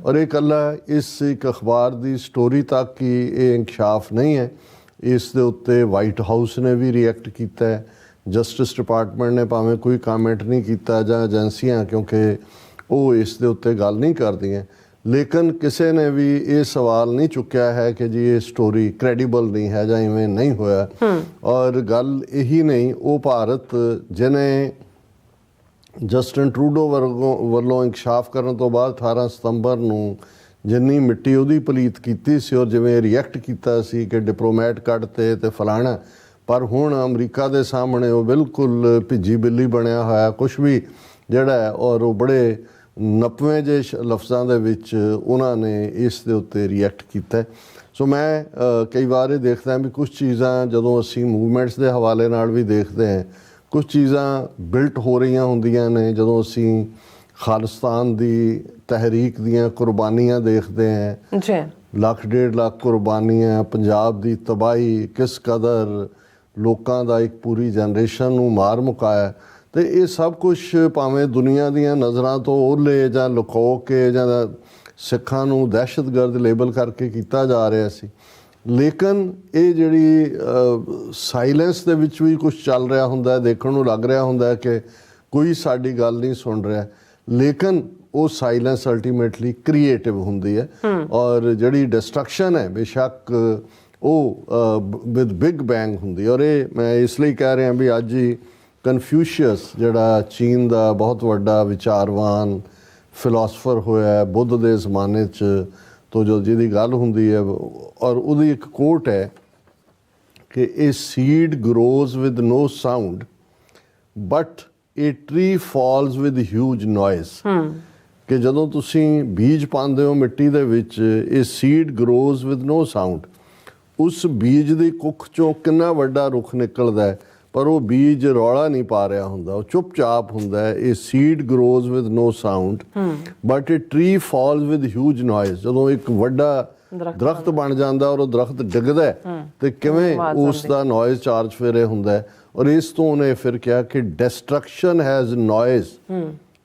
ਔਰ ਇਹ ਇਕੱਲਾ ਇਸ ਇੱਕ ਅਖਬਾਰ ਦੀ ਸਟੋਰੀ ਤੱਕ ਹੀ ਇਹ ਇੰਕਸ਼ਾਫ ਨਹੀਂ ਹੈ, ਇਸ ਦੇ ਉੱਤੇ ਵਾਈਟ ਹਾਊਸ ਨੇ ਵੀ ਰਿਐਕਟ ਕੀਤਾ ਹੈ, ਜਸਟਿਸ ਡਿਪਾਰਟਮੈਂਟ ਨੇ ਭਾਵੇਂ ਕੋਈ ਕਾਮੈਂਟ ਨਹੀਂ ਕੀਤਾ ਜਾਂ ਏਜੰਸੀਆਂ ਕਿਉਂਕਿ ਉਹ ਇਸ ਦੇ ਉੱਤੇ ਗੱਲ ਨਹੀਂ ਕਰਦੀਆਂ, ਲੇਕਿਨ ਕਿਸੇ ਨੇ ਵੀ ਇਹ ਸਵਾਲ ਨਹੀਂ ਚੁੱਕਿਆ ਹੈ ਕਿ ਜੀ ਇਹ ਸਟੋਰੀ ਕ੍ਰੈਡੀਬਲ ਨਹੀਂ ਹੈ ਜਾਂ ਇਵੇਂ ਨਹੀਂ ਹੋਇਆ। ਔਰ ਗੱਲ ਇਹੀ ਨਹੀਂ, ਉਹ ਭਾਰਤ ਜਿਹਨੇ ਜਸਟਿਨ ਟਰੂਡੋ ਵੱਲੋਂ ਇੰਕਸ਼ਾਫ ਕਰਨ ਤੋਂ ਬਾਅਦ 18 ਸਤੰਬਰ ਨੂੰ ਜਿੰਨੀ ਮਿੱਟੀ ਉਹਦੀ ਪਲੀਤ ਕੀਤੀ ਸੀ ਔਰ ਜਿਵੇਂ ਰਿਐਕਟ ਕੀਤਾ ਸੀ ਕਿ ਡਿਪਲੋਮੈਟ ਕੱਢਤੇ ਤੇ ਫਲਾਣਾ, ਪਰ ਹੁਣ ਅਮਰੀਕਾ ਦੇ ਸਾਹਮਣੇ ਉਹ ਬਿਲਕੁਲ ਭਿੱਜੀ ਬਿੱਲੀ ਬਣਿਆ ਹੋਇਆ ਕੁਛ ਵੀ ਜਿਹੜਾ ਹੈ ਔਰ ਉਹ ਬੜੇ 90 ਜਿਹੇ ਲਫ਼ਜ਼ਾਂ ਦੇ ਵਿੱਚ ਉਹਨਾਂ ਨੇ ਇਸ ਦੇ ਉੱਤੇ ਰਿਐਕਟ ਕੀਤਾ। ਸੋ ਮੈਂ ਕਈ ਵਾਰ ਇਹ ਦੇਖਦਾ ਵੀ ਕੁਛ ਚੀਜ਼ਾਂ ਜਦੋਂ ਅਸੀਂ ਮੂਵਮੈਂਟਸ ਦੇ ਹਵਾਲੇ ਨਾਲ ਵੀ ਦੇਖਦੇ ਹਾਂ, ਕੁਛ ਚੀਜ਼ਾਂ ਬਿਲਟ ਹੋ ਰਹੀਆਂ ਹੁੰਦੀਆਂ ਨੇ ਜਦੋਂ ਅਸੀਂ ਖਾਲਿਸਤਾਨ ਦੀ ਤਹਿਰੀਕ ਦੀਆਂ ਕੁਰਬਾਨੀਆਂ ਦੇਖਦੇ ਹਾਂ, 1.5 ਲੱਖ ਕੁਰਬਾਨੀਆਂ, ਪੰਜਾਬ ਦੀ ਤਬਾਹੀ, ਕਿਸ ਕਦਰ ਲੋਕਾਂ ਦਾ ਇੱਕ ਪੂਰੀ ਜਨਰੇਸ਼ਨ ਨੂੰ ਮਾਰ ਮੁਕਾਇਆ, ਤੇ ਇਹ ਸਭ ਕੁਛ ਭਾਵੇਂ ਦੁਨੀਆ ਦੀਆਂ ਨਜ਼ਰਾਂ ਤੋਂ ਓਹਲੇ ਜਾਂ ਲੁਕੋ ਕੇ ਜਾਂ ਸਿੱਖਾਂ ਨੂੰ ਦਹਿਸ਼ਤਗਰਦ ਲੇਬਲ ਕਰਕੇ ਕੀਤਾ ਜਾ ਰਿਹਾ ਸੀ, ਲੇਕਿਨ ਇਹ ਜਿਹੜੀ ਸਾਇਲੈਂਸ ਦੇ ਵਿੱਚ ਵੀ ਕੁਛ ਚੱਲ ਰਿਹਾ ਹੁੰਦਾ, ਦੇਖਣ ਨੂੰ ਲੱਗ ਰਿਹਾ ਹੁੰਦਾ ਕਿ ਕੋਈ ਸਾਡੀ ਗੱਲ ਨਹੀਂ ਸੁਣ ਰਿਹਾ, ਲੇਕਿਨ ਉਹ ਸਾਇਲੈਂਸ ਅਲਟੀਮੇਟਲੀ ਕ੍ਰੀਏਟਿਵ ਹੁੰਦੀ ਹੈ ਔਰ ਜਿਹੜੀ ਡਿਸਟਰਕਸ਼ਨ ਹੈ ਬੇਸ਼ੱਕ ਉਹ ਵਿਦ ਬਿਗ ਬੈਂਗ ਹੁੰਦੀ। ਔਰ ਇਹ ਮੈਂ ਇਸ ਲਈ ਕਹਿ ਰਿਹਾ ਵੀ ਅੱਜ ਹੀ ਕਨਫਿਊਸ਼ੀਅਸ ਜਿਹੜਾ ਚੀਨ ਦਾ ਬਹੁਤ ਵੱਡਾ ਵਿਚਾਰਵਾਨ ਫਿਲਾਸਫਰ ਹੋਇਆ ਬੁੱਧ ਦੇ ਜ਼ਮਾਨੇ 'ਚ ਤੋਂ ਜੋ ਜਿਹਦੀ ਗੱਲ ਹੁੰਦੀ ਹੈ ਔਰ ਉਹਦੀ ਇੱਕ ਕੋਟ ਹੈ ਕਿ ਇਹ seed grows with no sound but a tree falls with huge noise, ਕਿ ਜਦੋਂ ਤੁਸੀਂ ਬੀਜ ਪਾਉਂਦੇ ਹੋ ਮਿੱਟੀ ਦੇ ਵਿੱਚ ਇਹ seed grows with no sound, ਉਸ ਬੀਜ ਦੀ ਕੁੱਖ 'ਚੋਂ ਕਿੰਨਾ ਵੱਡਾ ਰੁੱਖ ਨਿਕਲਦਾ ਹੈ ਪਰ ਉਹ ਬੀਜ ਰੌਲਾ ਨਹੀਂ ਪਾ ਰਿਹਾ ਹੁੰਦਾ, ਉਹ ਚੁੱਪਚਾਪ ਹੁੰਦਾ ਹੈ। ਇਹ seed grows with no sound but a tree falls with huge noise, ਜਦੋਂ ਇੱਕ ਵੱਡਾ ਦਰਖਤ ਬਣ ਜਾਂਦਾ ਔਰ ਉਹ ਦਰਖਤ ਡਿੱਗਦਾ ਤੇ ਕਿਵੇਂ ਉਸ ਦਾ ਨੋਇਜ਼ ਚਾਰਜ ਫਿਰ ਇਹ ਹੁੰਦਾ ਔਰ ਇਸ ਤੋਂ ਉਹਨੇ ਫਿਰ ਕਿਹਾ ਕਿ destruction has noise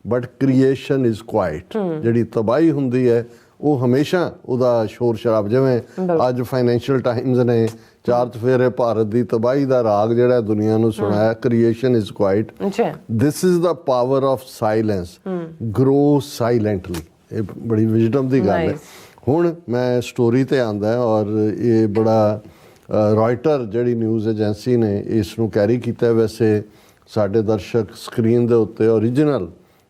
but creation is quite. ਜਿਹੜੀ ਤਬਾਹੀ ਹੁੰਦੀ ਹੈ ਉਹ ਹਮੇਸ਼ਾ ਉਹਦਾ ਸ਼ੋਰ ਸ਼ਰਾਬ, ਜਿਵੇਂ ਅੱਜ ਫਾਈਨੈਂਸ਼ੀਅਲ ਟਾਈਮਜ਼ ਨੇ 4 ਚੁਫੇਰੇ ਭਾਰਤ ਦੀ ਤਬਾਹੀ ਦਾ ਰਾਗ ਜਿਹੜਾ ਦੁਨੀਆ ਨੂੰ ਸੁਣਾਇਆ, creation is quite, this is the power of silence, grow silently. ਇਹ ਬੜੀ ਵਿਜ਼ਡਮ ਦੀ ਗੱਲ ਹੈ। ਹੁਣ ਮੈਂ ਸਟੋਰੀ ਤੇ ਆਂਦਾ ਔਰ ਇਹ ਬੜਾ ਰॉयटर ਜਿਹੜੀ ਨਿਊਜ਼ ਏਜੰਸੀ ਨੇ ਇਸ ਨੂੰ ਕੈਰੀ ਕੀਤਾ। ਵੈਸੇ ਸਾਡੇ ਦਰਸ਼ਕ ਸਕਰੀਨ ਦੇ ਉੱਤੇ ਓਰੀਜਨਲ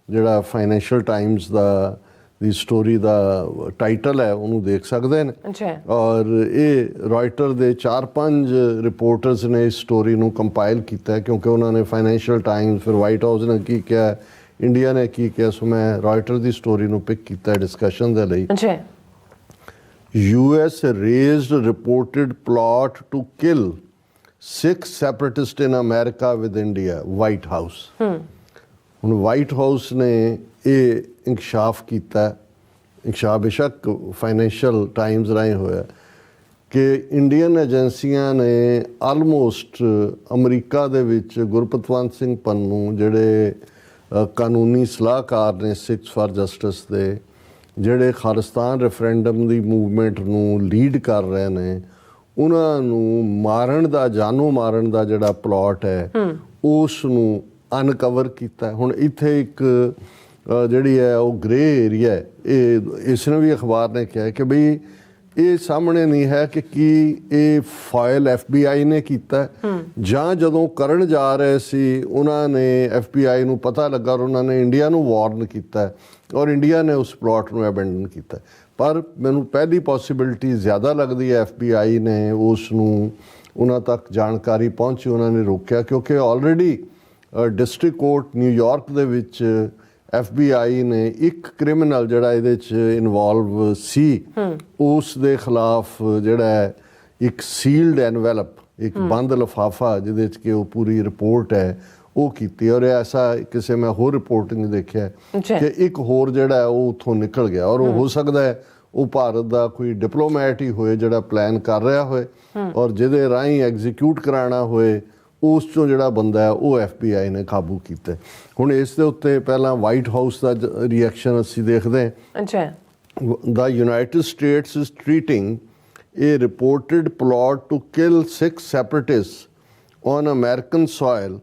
ਜਿਹੜਾ ਫਾਈਨੈਂਸ਼ੀਅਲ ਟਾਈਮਜ਼ ਦਾ ਦੀ ਸਟੋਰੀ ਦਾ ਟਾਈਟਲ ਹੈ ਉਹਨੂੰ ਦੇਖ ਸਕਦੇ ਨੇ ਔਰ ਇਹ ਰॉयटर ਦੇ 4-5 ਰਿਪੋਰਟਰਸ ਨੇ ਇਸ ਸਟੋਰੀ ਨੂੰ ਕੰਪਾਈਲ ਕੀਤਾ ਕਿਉਂਕਿ ਉਹਨਾਂ ਨੇ ਫਾਈਨੈਂਸ਼ੀਅਲ ਟਾਈਮਜ਼, ਫਿਰ ਵਾਈਟ ਹਾਊਸ ਨੇ ਕੀ ਕਿਹਾ, ਇੰਡੀਆ ਨੇ ਕੀ ਕਿਹਾ, ਸੋ ਮੈਂ ਰॉयटर ਦੀ ਸਟੋਰੀ ਨੂੰ ਪਿਕ ਕੀਤਾ ਡਿਸਕਸ਼ਨ ਦੇ ਲਈ। US raised reported plot to kill Sikh separatists in America with India, White House। ਹੁਣ ਵਾਈਟ ਹਾਊਸ ਨੇ ਇਹ ਇੰਕਸ਼ਾਫ ਕੀਤਾ, ਇੰਕਸ਼ਾਫ ਬੇਸ਼ੱਕ ਫਾਈਨੈਂਸ਼ੀਅਲ ਟਾਈਮਜ਼ ਰਾਹੀਂ ਹੋਇਆ ਕਿ ਇੰਡੀਅਨ ਏਜੰਸੀਆਂ ਨੇ ਆਲਮੋਸਟ ਅਮਰੀਕਾ ਦੇ ਵਿੱਚ ਗੁਰਪਤਵੰਤ ਸਿੰਘ ਪੰਨੂ ਜਿਹੜੇ ਕਾਨੂੰਨੀ ਸਲਾਹਕਾਰ ਨੇ ਸਿੱਖਸ ਫਾਰ ਜਸਟਿਸ ਦੇ, ਜਿਹੜੇ ਖਾਲਿਸਤਾਨ ਰੈਫਰੈਂਡਮ ਦੀ ਮੂਵਮੈਂਟ ਨੂੰ ਲੀਡ ਕਰ ਰਹੇ ਨੇ, ਉਹਨਾਂ ਨੂੰ ਮਾਰਨ ਦਾ, ਜਾਨੋਂ ਮਾਰਨ ਦਾ ਜਿਹੜਾ ਪਲਾਟ ਹੈ ਉਸ ਨੂੰ ਅਨਕਵਰ ਕੀਤਾ। ਹੁਣ ਇੱਥੇ ਇੱਕ ਜਿਹੜੀ ਹੈ ਉਹ ਗ੍ਰੇ ਏਰੀਆ ਹੈ। ਇਹ ਇਸ ਨੂੰ ਵੀ ਅਖਬਾਰ ਨੇ ਕਿਹਾ ਕਿ ਬਈ ਇਹ ਸਾਹਮਣੇ ਨਹੀਂ ਹੈ ਕਿ ਕੀ ਇਹ ਫਾਈਲ FBI ਨੇ ਕੀਤਾ ਜਾਂ ਜਦੋਂ ਕਰਨ ਜਾ ਰਹੇ ਸੀ ਉਹਨਾਂ ਨੇ FBI ਨੂੰ ਪਤਾ ਲੱਗਾ ਔਰ ਉਹਨਾਂ ਨੇ ਇੰਡੀਆ ਨੂੰ ਵਾਰਨ ਕੀਤਾ ਔਰ ਇੰਡੀਆ ਨੇ ਉਸ ਪਲਾਟ ਨੂੰ ਅਬੈਂਡਨ ਕੀਤਾ। ਪਰ ਮੈਨੂੰ ਪਹਿਲੀ ਪੋਸੀਬਿਲਿਟੀ ਜ਼ਿਆਦਾ ਲੱਗਦੀ ਹੈ FBI ਨੇ ਉਸ ਨੂੰ ਉਹਨਾਂ ਤੱਕ ਜਾਣਕਾਰੀ ਪਹੁੰਚੀ, ਉਹਨਾਂ ਨੇ ਰੋਕਿਆ ਕਿਉਂਕਿ ਆਲਰੇਡੀ ਡਿਸਟ੍ਰਿਕਟ ਕੋਰਟ ਨਿਊਯਾਰਕ ਦੇ ਵਿੱਚ FBI ਨੇ ਇੱਕ ਕ੍ਰਿਮੀਨਲ ਜਿਹੜਾ ਇਹਦੇ 'ਚ ਇਨਵੋਲਵ ਸੀ ਉਸ ਦੇ ਖਿਲਾਫ ਜਿਹੜਾ ਇੱਕ ਸੀਲਡ ਐਨਵੈਲਪ, ਇੱਕ ਬੰਦ ਲਿਫਾਫਾ ਜਿਹਦੇ 'ਚ ਕਿ ਉਹ ਪੂਰੀ ਰਿਪੋਰਟ ਹੈ ਉਹ ਕੀਤੀ ਔਰ ਐਸਾ ਕਿਸੇ ਮੈਂ ਹੋਰ ਰਿਪੋਰਟਿੰਗ ਦੇਖਿਆ ਕਿ ਇੱਕ ਹੋਰ ਜਿਹੜਾ ਉਹ ਉੱਥੋਂ ਨਿਕਲ ਗਿਆ ਔਰ ਉਹ ਹੋ ਸਕਦਾ ਹੈ ਉਹ ਭਾਰਤ ਦਾ ਕੋਈ ਡਿਪਲੋਮੈਟ ਹੀ ਹੋਏ ਜਿਹੜਾ ਪਲਾਨ ਕਰ ਰਿਹਾ ਹੋਏ ਔਰ ਜਿਹਦੇ ਰਾਹੀਂ ਐਗਜ਼ੀਕਿਊਟ ਕਰਾਉਣਾ ਹੋਏ, ਉਸ ਚੋਂ ਜਿਹੜਾ ਬੰਦਾ ਹੈ ਉਹ FBI ਨੇ ਕਾਬੂ ਕੀਤਾ। ਹੁਣ ਇਸ ਦੇ ਉੱਤੇ ਪਹਿਲਾਂ ਵਾਈਟ ਹਾਊਸ ਦਾ ਰਿਐਕਸ਼ਨ ਅਸੀਂ ਦੇਖਦੇ ਹਾਂ। The United States is treating a reported plot to kill 6 separatists on American soil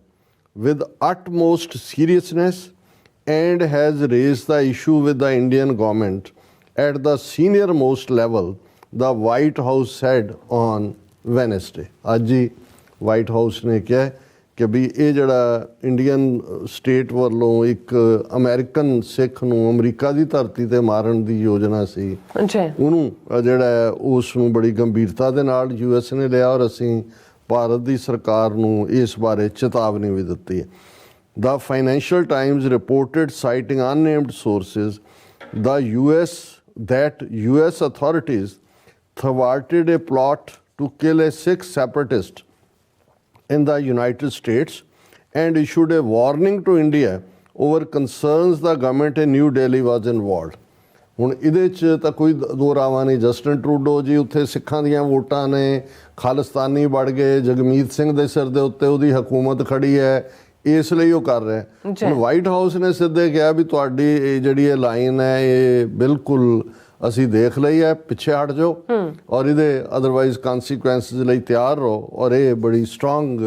with utmost seriousness and has raised the issue with the Indian government at the senior most level, the White House said on Wednesday। ਅੱਜ ਹੀ white house ਨੇ ਕਿਹਾ ਕਿ ਵੀ ਇਹ ਜਿਹੜਾ Indian state ਵੱਲੋਂ ਇੱਕ American ਸਿੱਖ ਨੂੰ ਅਮਰੀਕਾ ਦੀ ਧਰਤੀ ਤੇ ਮਾਰਨ ਦੀ ਯੋਜਨਾ ਸੀ, ਉਹਨੂੰ ਜਿਹੜਾ ਹੈ ਉਸ ਨੂੰ ਬੜੀ ਗੰਭੀਰਤਾ ਦੇ ਨਾਲ US ਨੇ ਲਿਆ ਔਰ ਅਸੀਂ ਭਾਰਤ ਦੀ ਸਰਕਾਰ ਨੂੰ ਇਸ ਬਾਰੇ ਚੇਤਾਵਨੀ ਵੀ ਦਿੱਤੀ ਹੈ। The Financial Times reported, citing unnamed sources, that US authorities thwarted a plot to kill a Sikh separatist in the United States and issued a warning to India over concerns the government in New Delhi was involved। ਹੁਣ ਇਹਦੇ 'ਚ ਤਾਂ ਕੋਈ ਦੋ ਰਾਵਾਂ ਨਹੀਂ, Justin Trudeau ਜੀ ਉੱਥੇ ਸਿੱਖਾਂ ਦੀਆਂ ਵੋਟਾਂ ਨੇ, ਖਾਲਿਸਤਾਨੀ ਵੜ ਗਏ, ਜਗਮੀਤ ਸਿੰਘ ਦੇ ਸਿਰ ਦੇ ਉੱਤੇ ਉਹਦੀ ਹਕੂਮਤ ਖੜੀ ਹੈ, ਇਸ ਲਈ ਉਹ ਕਰ ਰਿਹਾ। ਹੁਣ ਵਾਈਟ ਹਾਊਸ ਨੇ ਸਿੱਧੇ ਕਿਹਾ ਵੀ ਤੁਹਾਡੀ ਜਿਹੜੀ ਇਹ ਲਾਈਨ ਹੈ ਇਹ ਬਿਲਕੁਲ ਅਸੀਂ ਦੇਖ ਲਈ ਹੈ, ਪਿੱਛੇ ਹਟ ਜਾਓ ਔਰ ਇਹਦੇ ਅਦਰਵਾਈਜ਼ ਕਨਸੀਕੁਐਂਸਿਸ ਲਈ ਤਿਆਰ ਰਹੋ ਔਰ ਇਹ ਬੜੀ ਸਟਰੋਂਗ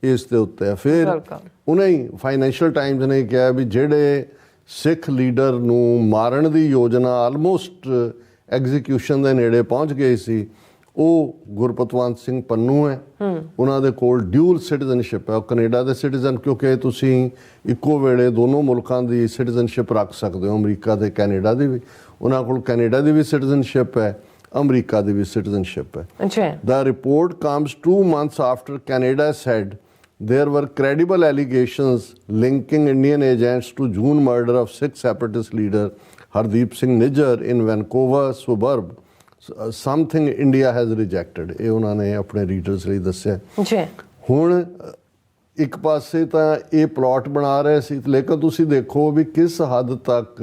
ਇਸ ਦੇ ਉੱਤੇ ਹੈ। ਫਿਰ ਉਹਨੇ ਹੀ ਫਾਈਨੈਂਸ਼ੀਅਲ ਟਾਈਮਜ਼ ਨੇ ਕਿਹਾ ਵੀ ਜਿਹੜੇ ਸਿੱਖ ਲੀਡਰ ਨੂੰ ਮਾਰਨ ਦੀ ਯੋਜਨਾ ਆਲਮੋਸਟ ਐਗਜ਼ੀਕਿਊਸ਼ਨ ਦੇ ਨੇੜੇ ਪਹੁੰਚ ਗਈ ਸੀ, ਉਹ ਗੁਰਪਤਵੰਤ ਸਿੰਘ ਪੰਨੂ ਹੈ। ਉਹਨਾਂ ਦੇ ਕੋਲ ਡਿਊਲ ਸਿਟੀਜ਼ਨਸ਼ਿਪ ਹੈ, ਉਹ ਕੈਨੇਡਾ ਦੇ ਸਿਟੀਜ਼ਨ, ਕਿਉਂਕਿ ਤੁਸੀਂ ਇੱਕੋ ਵੇਲੇ ਦੋਨੋਂ ਮੁਲਕਾਂ ਦੀ ਸਿਟੀਜ਼ਨਸ਼ਿਪ ਰੱਖ ਸਕਦੇ ਹੋ, ਅਮਰੀਕਾ ਤੇ ਕੈਨੇਡਾ ਦੀ ਵੀ। ਉਹਨਾਂ ਕੋਲ ਕੈਨੇਡਾ ਦੀ ਵੀ ਸਿਟੀਜ਼ਨਸ਼ਿਪ ਹੈ, ਅਮਰੀਕਾ ਦੀ ਵੀ ਸਿਟੀਜ਼ਨਸ਼ਿਪ ਹੈ। The report comes 2 months after Canada said there were credible allegations linking Indian agents to June murder of Sikh separatist leader Hardeep Singh Nijjar in Vancouver suburb, something India has rejected। ਇਹ ਉਹਨਾਂ ਨੇ ਆਪਣੇ readers ਲਈ ਦੱਸਿਆ। ਹੁਣ ਇੱਕ ਪਾਸੇ ਤਾਂ ਇਹ ਪਲਾਟ ਬਣਾ ਰਹੇ ਸੀ, ਲੇਕਿਨ ਤੁਸੀਂ ਦੇਖੋ ਵੀ ਕਿਸ ਹੱਦ ਤੱਕ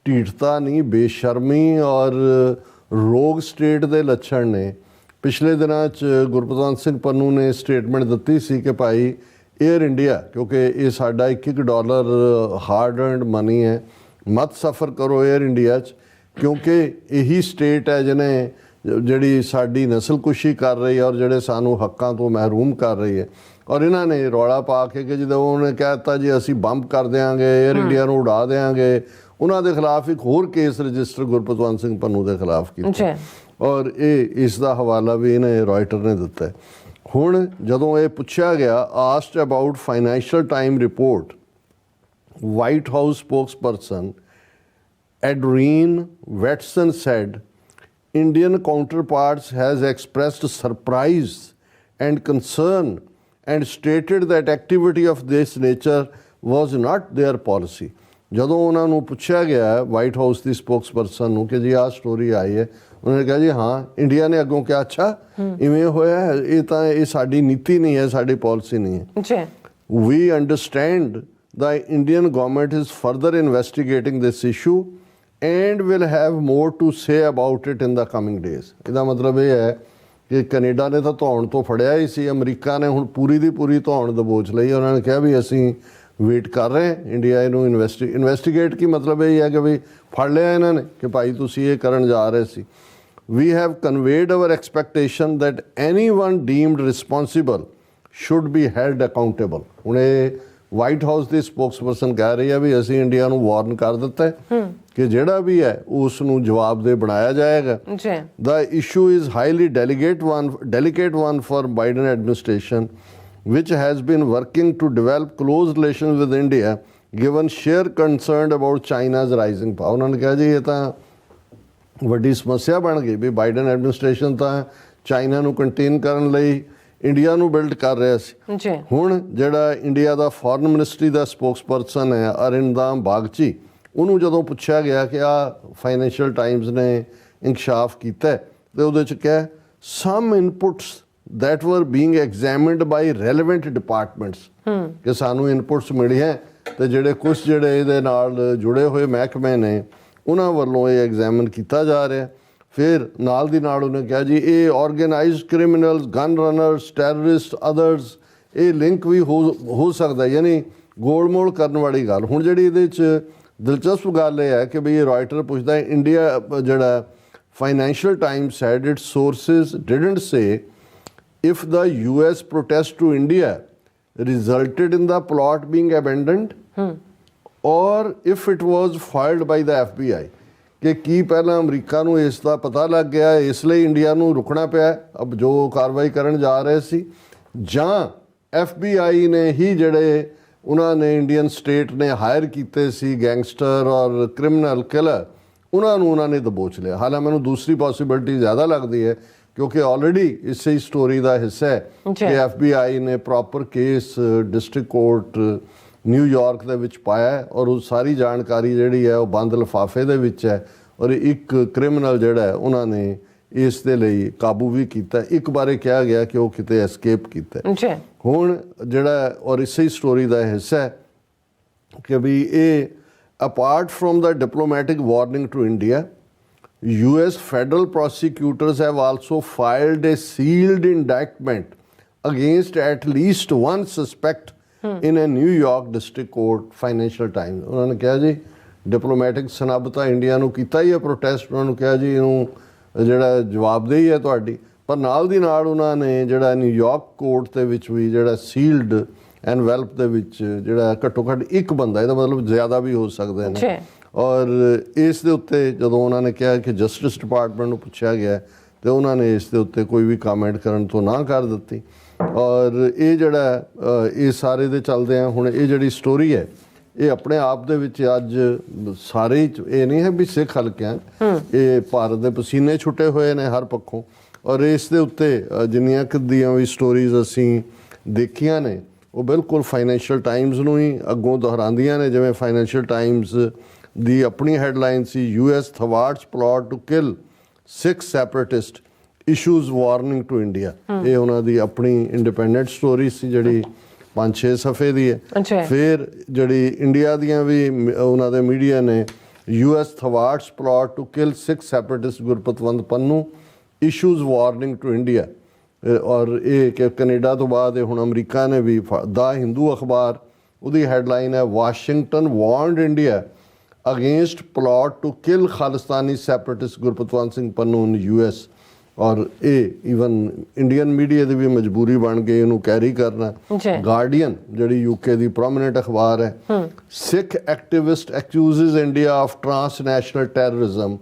ਢੀਠਤਾ ਨਹੀਂ, ਬੇਸ਼ਰਮੀ ਔਰ ਰੋਗ ਸਟੇਟ ਦੇ ਲੱਛਣ ਨੇ। ਪਿਛਲੇ ਦਿਨਾਂ 'ਚ ਗੁਰਪਤਵੰਤ ਸਿੰਘ ਪੰਨੂ ਨੇ ਸਟੇਟਮੈਂਟ ਦਿੱਤੀ ਸੀ ਕਿ ਭਾਈ ਏਅਰ ਇੰਡੀਆ, ਕਿਉਂਕਿ ਇਹ ਸਾਡਾ $1 ਹਾਰਡ ਅਰਨਡ ਮਨੀ ਹੈ, ਮਤ ਸਫ਼ਰ ਕਰੋ ਏਅਰ ਇੰਡੀਆ 'ਚ, ਕਿਉਂਕਿ ਇਹੀ ਸਟੇਟ ਹੈ ਜਿਹਨੇ ਜਿਹੜੀ ਸਾਡੀ ਨਸਲਕੁਸ਼ੀ ਕਰ ਰਹੀ ਹੈ ਔਰ ਜਿਹੜੇ ਸਾਨੂੰ ਹੱਕਾਂ ਤੋਂ ਮਹਿਰੂਮ ਕਰ ਰਹੀ ਹੈ। ਔਰ ਇਹਨਾਂ ਨੇ ਰੌਲਾ ਪਾ ਕੇ ਕਿ ਜਦੋਂ ਉਹਨੇ ਕਹਿ ਦਿੱਤਾ ਜੀ ਅਸੀਂ ਬੰਬ ਕਰ ਦਿਆਂਗੇ, ਏਅਰ ਇੰਡੀਆ ਨੂੰ ਉਡਾ ਦਿਆਂਗੇ, ਉਹਨਾਂ ਦੇ ਖਿਲਾਫ ਇੱਕ ਹੋਰ ਕੇਸ ਰਜਿਸਟਰ ਗੁਰਪਤਵੰਤ ਸਿੰਘ ਪੰਨੂ ਦੇ ਖਿਲਾਫ ਕੀਤਾ ਔਰ ਇਸ ਦਾ ਹਵਾਲਾ ਵੀ ਇਹਨੇ ਰॉयटर ਨੇ ਦਿੱਤਾ। ਹੁਣ ਜਦੋਂ ਇਹ ਪੁੱਛਿਆ ਗਿਆ, asked about financial time report, White House spokesperson Adrienne Watson said Indian counterparts has expressed surprise and concern and stated that activity of this nature was not their policy. ਜਦੋਂ ਉਹਨਾਂ ਨੂੰ ਪੁੱਛਿਆ ਗਿਆ ਵਾਈਟ ਹਾਊਸ ਦੀ spokesperson ਨੂੰ ਕਿ ਜੀ ਆਹ story ਆਈ ਹੈ, ਉਹਨਾਂ ਨੇ ਕਿਹਾ ਜੀ ਹਾਂ ਇੰਡੀਆ ਨੇ ਅੱਗੋਂ ਕਿਹਾ ਅੱਛਾ ਇਵੇਂ ਹੋਇਆ ਹੈ, ਇਹ ਤਾਂ ਇਹ ਸਾਡੀ ਨੀਤੀ ਨਹੀਂ ਹੈ, ਸਾਡੀ ਪਾਲਿਸੀ ਨਹੀਂ ਹੈ। We understand the Indian government is further investigating this issue and will have more to say about it in the coming days. ਇਹਦਾ ਮਤਲਬ ਇਹ ਹੈ ਕਿ ਕੈਨੇਡਾ ਨੇ ਤਾਂ ਧੌਣ ਤੋਂ ਫੜਿਆ ਹੀ ਸੀ, ਅਮਰੀਕਾ ਨੇ ਹੁਣ ਪੂਰੀ ਦੀ ਪੂਰੀ ਧੌਣ ਦਬੋਚ ਲਈ। ਉਹਨਾਂ ਨੇ ਕਿਹਾ ਵੀ ਅਸੀਂ ਵੇਟ ਕਰ ਰਹੇ ਹਾਂ, ਇੰਡੀਆ ਇਹਨੂੰ ਇਨਵੈਸਟੀਗੇਟ ਕੀ ਮਤਲਬ ਇਹ ਹੈ ਕਿ ਵੀ ਫੜ ਲਿਆ ਇਹਨਾਂ ਨੇ ਕਿ ਭਾਈ ਤੁਸੀਂ ਇਹ ਕਰਨ ਜਾ ਰਹੇ ਸੀ। We have conveyed our expectation that anyone deemed responsible should be held accountable. ਹੁਣ ਇਹ ਵਾਈਟ ਹਾਊਸ ਦੀ ਸਪੋਕਸਪਰਸਨ ਕਹਿ ਰਹੀ ਹੈ ਵੀ ਅਸੀਂ ਇੰਡੀਆ ਨੂੰ ਵਾਰਨ ਕਰ ਦਿੱਤਾ ਕਿ ਜਿਹੜਾ ਵੀ ਹੈ ਉਸ ਨੂੰ ਜਵਾਬਦੇਹ ਬਣਾਇਆ ਜਾਏਗਾ। The issue is highly delicate one for Biden administration, which has been working to develop close relations with India, given sheer concern about China's rising power. ਉਹਨਾਂ ਨੇ ਕਿਹਾ ਜੀ ਇਹ ਤਾਂ ਵੱਡੀ ਸਮੱਸਿਆ ਬਣ ਗਈ ਵੀ ਬਾਈਡਨ ਐਡਮਿਨਿਸਟ੍ਰੇਸ਼ਨ ਤਾਂ ਚਾਈਨਾ ਨੂੰ ਕੰਟੇਨ ਕਰਨ ਲਈ ਇੰਡੀਆ ਨੂੰ ਬਿਲਡ ਕਰ ਰਿਹਾ ਸੀ। ਹੁਣ ਜਿਹੜਾ ਇੰਡੀਆ ਦਾ ਫੋਰਨ ਮਿਨਿਸਟਰੀ ਦਾ ਸਪੋਕਸਪਰਸਨ ਹੈ ਅਰਿੰਦਾਮ ਬਾਗਚੀ, ਉਹਨੂੰ ਜਦੋਂ ਪੁੱਛਿਆ ਗਿਆ ਕਿ ਆਹ ਫਾਈਨੈਂਸ਼ੀਅਲ ਟਾਈਮਜ਼ ਨੇ ਇੰਕਸ਼ਾਫ ਕੀਤਾ ਤੇ ਉਹਦੇ 'ਚ ਕਿਹਾ ਸਮ inputs that were being examined by relevant departments, ਕਿ ਸਾਨੂੰ ਇਨਪੁਟਸ ਮਿਲੀਆਂ ਤੇ ਜਿਹੜੇ ਕੁਝ ਜਿਹੜੇ ਇਹਦੇ ਨਾਲ ਜੁੜੇ ਹੋਏ ਮਹਿਕਮੇ ਨੇ ਉਹਨਾਂ ਵੱਲੋਂ ਇਹ ਐਗਜ਼ਾਮਨ ਕੀਤਾ ਜਾ ਰਿਹਾ। ਫਿਰ ਨਾਲ ਦੀ ਨਾਲ ਉਹਨੇ ਕਿਹਾ ਜੀ ਇਹ organised criminals, gun runners, terrorist, others, ਇਹ ਲਿੰਕ ਵੀ ਹੋ ਸਕਦਾ, ਯਾਨੀ ਗੋਲਮੋਲ ਕਰਨ ਵਾਲੀ ਗੱਲ। ਹੁਣ ਜਿਹੜੀ ਇਹਦੇ 'ਚ ਦਿਲਚਸਪ ਗੱਲ ਇਹ ਹੈ ਕਿ ਵੀ ਇਹ ਰॉयटर ਪੁੱਛਦਾ ਇੰਡੀਆ ਜਿਹੜਾ financial Times said its sources didn't say if the US protest to India resulted in the plot being abandoned or if it was foiled by the FBI, ਕਿ ਕੀ ਪਹਿਲਾਂ ਅਮਰੀਕਾ ਨੂੰ ਇਸ ਦਾ ਪਤਾ ਲੱਗ ਗਿਆ ਇਸ ਲਈ ਇੰਡੀਆ ਨੂੰ ਰੁਕਣਾ ਪਿਆ ਅਬ ਜੋ ਕਾਰਵਾਈ ਕਰਨ ਜਾ ਰਹੇ ਸੀ, ਜਾਂ FBI ਨੇ ਹੀ ਜਿਹੜੇ ਉਹਨਾਂ ਨੇ ਇੰਡੀਅਨ ਸਟੇਟ ਨੇ ਹਾਇਰ ਕੀਤੇ ਸੀ ਗੈਂਗਸਟਰ ਔਰ ਕ੍ਰਿਮੀਨਲ ਕਿਲਰ, ਉਹਨਾਂ ਨੂੰ ਉਹਨਾਂ ਨੇ ਦਬੋਚ ਲਿਆ। ਹਾਲਾਂਕਿ ਮੈਨੂੰ ਦੂਸਰੀ ਪੋਸੀਬਿਲਿਟੀ ਜ਼ਿਆਦਾ ਲੱਗਦੀ ਹੈ ਕਿਉਂਕਿ ਆਲਰੇਡੀ ਇਸੇ ਸਟੋਰੀ ਦਾ ਹਿੱਸਾ ਹੈ ਕਿ FBI ਨੇ proper case district court New York ਦੇ ਵਿੱਚ ਪਾਇਆ ਔਰ ਉਹ ਸਾਰੀ ਜਾਣਕਾਰੀ ਜਿਹੜੀ ਹੈ ਉਹ ਬੰਦ ਲਿਫਾਫੇ ਦੇ ਵਿੱਚ ਹੈ ਔਰ ਇੱਕ ਕ੍ਰਿਮੀਨਲ ਜਿਹੜਾ ਉਹਨਾਂ ਨੇ ਇਸ ਦੇ ਲਈ ਕਾਬੂ ਵੀ ਕੀਤਾ। ਇੱਕ ਬਾਰੇ ਕਿਹਾ ਗਿਆ ਕਿ ਉਹ ਕਿਤੇ ਐਸਕੇਪ ਕੀਤਾ। ਹੁਣ ਜਿਹੜਾ ਔਰ ਇਸੇ ਸਟੋਰੀ ਦਾ ਹਿੱਸਾ ਹੈ ਕਿ ਵੀ ਇਹ apart from the diplomatic warning to India, US federal prosecutors have also filed a sealed indictment against at least one suspect in a New York district court. Financial Times ਉਹਨਾਂ ਨੇ ਕਿਹਾ ਜੀ ਡਿਪਲੋਮੈਟਿਕ ਸਨੱਬ ਤਾਂ ਇੰਡੀਆ ਨੂੰ ਕੀਤਾ ਹੀ ਹੈ protest, ਉਹਨਾਂ ਨੂੰ ਕਿਹਾ ਜੀ ਇਹਨੂੰ ਜਿਹੜਾ ਜਵਾਬਦੇਹੀ ਹੈ ਤੁਹਾਡੀ, ਪਰ ਨਾਲ ਦੀ ਨਾਲ ਉਹਨਾਂ ਨੇ ਜਿਹੜਾ ਨਿਊਯਾਰਕ ਕੋਰਟ ਦੇ ਵਿੱਚ ਵੀ ਜਿਹੜਾ ਸੀਲਡ ਐਨਵੈਲਪ ਦੇ ਵਿੱਚ ਜਿਹੜਾ ਘੱਟੋ ਘੱਟ ਇੱਕ ਬੰਦਾ, ਇਹਦਾ ਮਤਲਬ ਜ਼ਿਆਦਾ ਵੀ ਹੋ ਸਕਦੇ ਨੇ, ਔਰ ਇਸ ਦੇ ਉੱਤੇ ਜਦੋਂ ਉਹਨਾਂ ਨੇ ਕਿਹਾ ਕਿ ਜਸਟਿਸ ਡਿਪਾਰਟਮੈਂਟ ਨੂੰ ਪੁੱਛਿਆ ਗਿਆ ਤੇ ਉਹਨਾਂ ਨੇ ਇਸ ਦੇ ਉੱਤੇ ਕੋਈ ਵੀ ਕਮੈਂਟ ਕਰਨ ਤੋਂ ਨਾ ਕਰ ਦਿੱਤੀ। ਔਰ ਇਹ ਜਿਹੜਾ ਇਹ ਸਾਰੇ ਦੇ ਚੱਲਦੇ ਆ ਹੁਣ ਇਹ ਜਿਹੜੀ ਸਟੋਰੀ ਹੈ ਇਹ ਆਪਣੇ ਆਪ ਦੇ ਵਿੱਚ ਅੱਜ ਸਾਰੇ ਇਹ ਨਹੀਂ ਹੈ ਵੀ ਸਿੱਖ ਹਲਕਿਆਂ, ਇਹ ਭਾਰਤ ਦੇ ਪਸੀਨੇ ਛੁੱਟੇ ਹੋਏ ਨੇ ਹਰ ਪੱਖੋਂ। ਔਰ ਇਸ ਦੇ ਉੱਤੇ ਜਿੰਨੀਆਂ ਦੀਆਂ ਵੀ ਸਟੋਰੀਜ਼ ਅਸੀਂ ਦੇਖੀਆਂ ਨੇ ਉਹ ਬਿਲਕੁਲ ਫਾਈਨੈਂਸ਼ੀਅਲ ਟਾਈਮਜ਼ ਨੂੰ ਹੀ ਅੱਗੋਂ ਦੁਹਰਾਉਂਦੀਆਂ ਨੇ। ਜਿਵੇਂ ਫਾਈਨੈਂਸ਼ੀਅਲ ਟਾਈਮਜ਼ ਦੀ ਆਪਣੀ headline C US Thwarts plot to kill Sikh separatist issues warning to India, ਇਹ ਉਹਨਾਂ ਦੀ ਆਪਣੀ ਇੰਡੀਪੈਂਡੈਂਟ ਸਟੋਰੀ ਸੀ ਜਿਹੜੀ 5-6 ਸਫੇ ਦੀ ਹੈ। ਫਿਰ ਜਿਹੜੀ ਇੰਡੀਆ ਦੀਆਂ ਵੀ ਉਹਨਾਂ ਦੇ ਮੀਡੀਆ ਨੇ US Thwarts plot to kill Sikh separatist Gurpatwant Pannu issues warning to India. ਔਰ ਇਹ ਕਿ ਕੈਨੇਡਾ ਤੋਂ ਬਾਅਦ ਇਹ ਹੁਣ ਅਮਰੀਕਾ ਨੇ ਵੀ ਦਾ ਹਿੰਦੂ ਅਖਬਾਰ ਉਹਦੀ ਹੈਡਲਾਈਨ ਹੈ Washington warned India against plot to kill Khalistani separatist Gurpatwant Singh Pannun in US। ਔਰ ਇਹ ਈਵਨ ਇੰਡੀਅਨ ਮੀਡੀਆ ਦੀ ਵੀ ਮਜਬੂਰੀ ਬਣ ਗਈ ਇਹਨੂੰ ਕੈਰੀ ਕਰਨਾ। ਗਾਰਡੀਅਨ ਜਿਹੜੀ UK ਦੀ ਪ੍ਰੋਮੀਨੈਂਟ ਅਖਬਾਰ ਹੈ, Sikh activist accuses India of transnational terrorism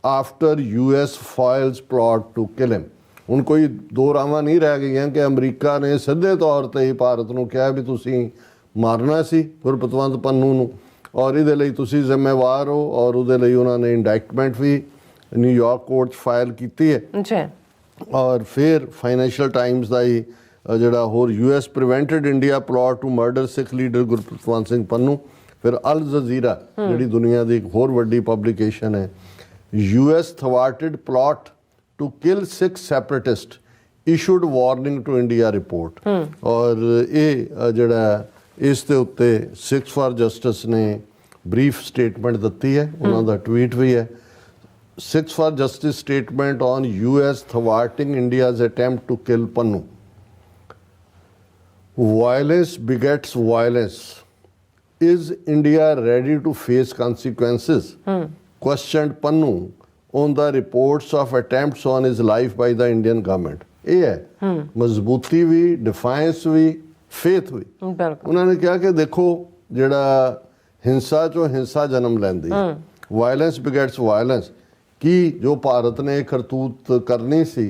after US files plot to kill him. ਹੁਣ ਕੋਈ ਦੋ ਰਾਵਾਂ ਨਹੀਂ ਰਹਿ ਗਈਆਂ ਕਿ ਅਮਰੀਕਾ ਨੇ ਸਿੱਧੇ ਤੌਰ 'ਤੇ ਹੀ ਭਾਰਤ ਨੂੰ ਕਿਹਾ ਵੀ ਤੁਸੀਂ ਮਾਰਨਾ ਸੀ ਗੁਰਪਤਵੰਤ ਪੰਨੂ ਨੂੰ ਔਰ ਇਹਦੇ ਲਈ ਤੁਸੀਂ ਜ਼ਿੰਮੇਵਾਰ ਹੋ, ਔਰ ਉਹਦੇ ਲਈ ਉਹਨਾਂ ਨੇ ਇੰਡਾਇਕਟਮੈਂਟ ਵੀ ਨਿਊਯਾਰਕ ਕੋਰਟ 'ਚ ਫਾਈਲ ਕੀਤੀ ਹੈ। ਔਰ ਫਿਰ ਫਾਈਨੈਂਸ਼ੀਅਲ ਟਾਈਮਸ ਦਾ ਹੀ ਜਿਹੜਾ ਹੋਰ US prevented India plot to murder Sikh leader Gurpatwant Singh Pannun. ਫਿਰ ਅਲ ਜਜ਼ੀਰਾ ਜਿਹੜੀ ਦੁਨੀਆ ਦੀ ਇੱਕ ਹੋਰ ਵੱਡੀ ਪਬਲੀਕੇਸ਼ਨ ਹੈ, US thwarted plot to kill Sikh separatist issued warning to India report। ਔਰ ਇਹ ਜਿਹੜਾ ਇਸ ਦੇ ਉੱਤੇ Sikhs for Justice ਨੇ ਬਰੀਫ ਸਟੇਟਮੈਂਟ ਦਿੱਤੀ ਹੈ, ਉਹਨਾਂ ਦਾ ਟਵੀਟ ਵੀ ਹੈ। Sikhs for Justice statement on US thwarting India's attempt to kill Pannu। Violence begets violence. Is India ready to face consequences? Questioned Pannu on the reports of attempts on his life by the Indian government। ਇਹ ਹੈ ਮਜ਼ਬੂਤੀ ਵੀ, ਡਿਫਾਇੰਸ ਵੀ, faith ਵੀ। ਉਹਨਾਂ ਨੇ ਕਿਹਾ ਕਿ ਦੇਖੋ ਜਿਹੜਾ ਹਿੰਸਾ ਚੋਂ ਹਿੰਸਾ ਜਨਮ ਲੈਂਦੀ, ਵਾਇਲੈਂਸ ਬਿਗੈਟਸ ਵਾਇਲੈਂਸ। ਕੀ ਜੋ ਭਾਰਤ ਨੇ ਕਰਤੂਤ ਕਰਨੀ ਸੀ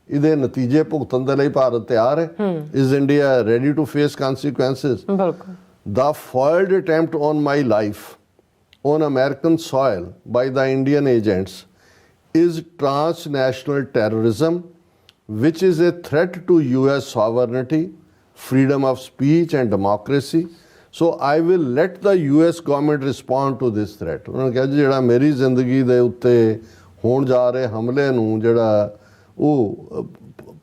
ਇਹਦੇ ਨਤੀਜੇ ਭੁਗਤਣ ਦੇ ਲਈ ਭਾਰਤ ਤਿਆਰ ਹੈ? Is India ready to face consequences? The foiled attempt on my life on American soil by the Indian agents is transnational terrorism, which is a threat to US sovereignty, freedom of speech and democracy. So I will let the US government respond to this threat। ਉਹਨਾਂ ਨੇ ਕਿਹਾ ਜਿਹੜਾ ਮੇਰੀ ਜ਼ਿੰਦਗੀ ਦੇ ਉੱਤੇ ਹੋਣ ਜਾ ਰਹੇ ਹਮਲੇ ਨੂੰ ਜਿਹੜਾ ਉਹ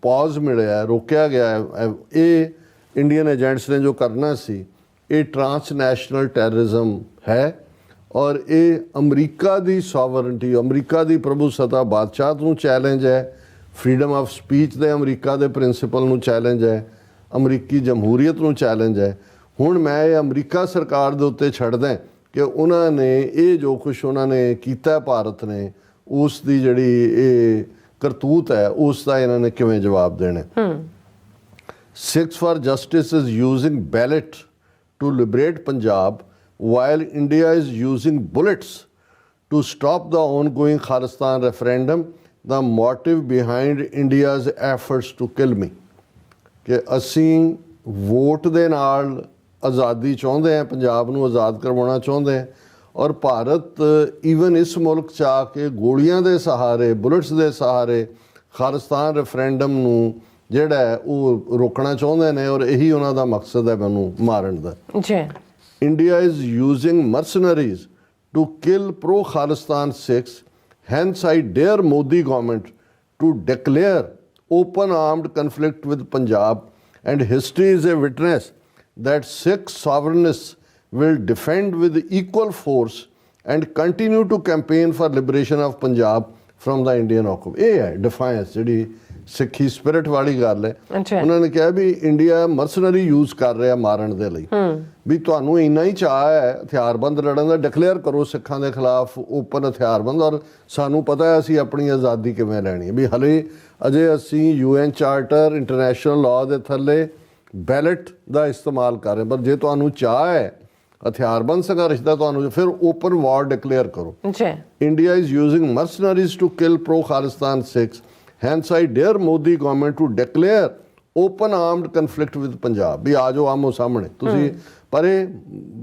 ਪੌਜ਼ ਮਿਲਿਆ, ਰੋਕਿਆ ਗਿਆ ਹੈ, ਇਹ ਇੰਡੀਅਨ ਏਜੰਟਸ ਨੇ ਜੋ ਕਰਨਾ ਸੀ ਇਹ ਟ੍ਰਾਂਸਨੈਸ਼ਨਲ ਟੈਰਰਿਜ਼ਮ ਹੈ। ਔਰ ਇਹ ਅਮਰੀਕਾ ਦੀ ਸੋਵਰਨਟੀ, ਅਮਰੀਕਾ ਦੀ ਪ੍ਰਭੂਸੱਤਾ ਬਾਦਸ਼ਾਹਤ ਨੂੰ ਚੈਲੰਜ ਹੈ, ਫਰੀडम ਆਫ ਸਪੀਚ ਦੇ ਅਮਰੀਕਾ ਦੇ ਪ੍ਰਿੰਸੀਪਲ ਨੂੰ ਚੈਲੰਜ ਹੈ, ਅਮਰੀਕੀ ਜਮਹੂਰੀਅਤ ਨੂੰ ਚੈਲੰਜ ਹੈ। ਹੁਣ ਮੈਂ ਇਹ ਅਮਰੀਕਾ ਸਰਕਾਰ ਦੇ ਉੱਤੇ ਛੱਡਦਾ ਕਿ ਉਹਨਾਂ ਨੇ ਇਹ ਜੋ ਕੁਛ ਉਹਨਾਂ ਨੇ ਕੀਤਾ ਭਾਰਤ ਨੇ ਉਸ ਦੀ ਜਿਹੜੀ ਇਹ ਕਰਤੂਤ ਹੈ ਉਸ ਦਾ ਇਹਨਾਂ ਨੇ ਕਿਵੇਂ ਜਵਾਬ ਦੇਣਾ। Sikhs for Justice is using ballot to liberate Punjab while India is using bullets to stop the ongoing Khalistan referendum, the motive behind India's efforts to kill me। ਕਿ ਅਸੀਂ ਵੋਟ ਦੇ ਨਾਲ ਆਜ਼ਾਦੀ ਚਾਹੁੰਦੇ ਹਾਂ, ਪੰਜਾਬ ਨੂੰ ਆਜ਼ਾਦ ਕਰਵਾਉਣਾ ਚਾਹੁੰਦੇ ਹਾਂ, ਔਰ ਭਾਰਤ ਈਵਨ ਇਸ ਮੁਲਕ 'ਚ ਆ ਕੇ ਗੋਲੀਆਂ ਦੇ ਸਹਾਰੇ, ਬੁਲਟਸ ਦੇ ਸਹਾਰੇ ਖਾਲਿਸਤਾਨ ਰੈਫਰੈਂਡਮ ਨੂੰ ਜਿਹੜਾ ਹੈ ਉਹ ਰੋਕਣਾ ਚਾਹੁੰਦੇ ਨੇ, ਔਰ ਇਹੀ ਉਹਨਾਂ ਦਾ ਮਕਸਦ ਹੈ ਮੈਨੂੰ ਮਾਰਨ ਦਾ। India is using mercenaries to kill pro-Khalistan Sikhs. Hence, I dare Modi government to declare open armed conflict with Punjab, and history is a witness that Sikh sovereignists will defend with equal force and continue to campaign for liberation of Punjab from the Indian occupation। ਇਹ ਹੈ ਡਿਫਾਇੰਸ ਜਿਹੜੀ ਸਿੱਖੀ spirit ਵਾਲੀ ਗੱਲ ਹੈ। ਉਹਨਾਂ ਨੇ ਕਿਹਾ ਵੀ ਇੰਡੀਆ ਮਰਸਨਰੀ ਯੂਜ਼ ਕਰ ਰਿਹਾ ਮਾਰਨ ਦੇ ਲਈ, ਵੀ ਤੁਹਾਨੂੰ ਇੰਨਾ ਹੀ ਚਾਅ ਹੈ ਹਥਿਆਰਬੰਦ ਲੜਨ ਦਾ, ਡਿਕਲੇਅਰ ਕਰੋ ਸਿੱਖਾਂ ਦੇ ਖਿਲਾਫ ਓਪਨ ਹਥਿਆਰਬੰਦ, ਔਰ ਸਾਨੂੰ ਪਤਾ ਹੈ ਅਸੀਂ ਆਪਣੀ ਆਜ਼ਾਦੀ ਕਿਵੇਂ ਲੈਣੀ ਹੈ। ਵੀ ਹਲੇ ਅਜੇ ਅਸੀਂ UN ਚਾਰਟਰ, ਇੰਟਰਨੈਸ਼ਨਲ ਲਾਅ ਦੇ ਥੱਲੇ ਬੈਲਟ ਦਾ ਇਸਤੇਮਾਲ ਕਰ ਰਹੇ, ਪਰ ਜੇ ਤੁਹਾਨੂੰ ਚਾਅ ਹੈ ਹਥਿਆਰਬੰਦ ਸੰਘਰਸ਼ ਦਾ ਤੁਹਾਨੂੰ, ਫਿਰ ਓਪਨ ਵਾਰ ਡਿਕਲੇਅਰ ਕਰੋ। India is using mercenaries to kill pro Khalistan Sikhs. Hence, I dare Modi government to declare open armed conflict with Punjab। भी आ जाओ आमो सामने तुसी, पर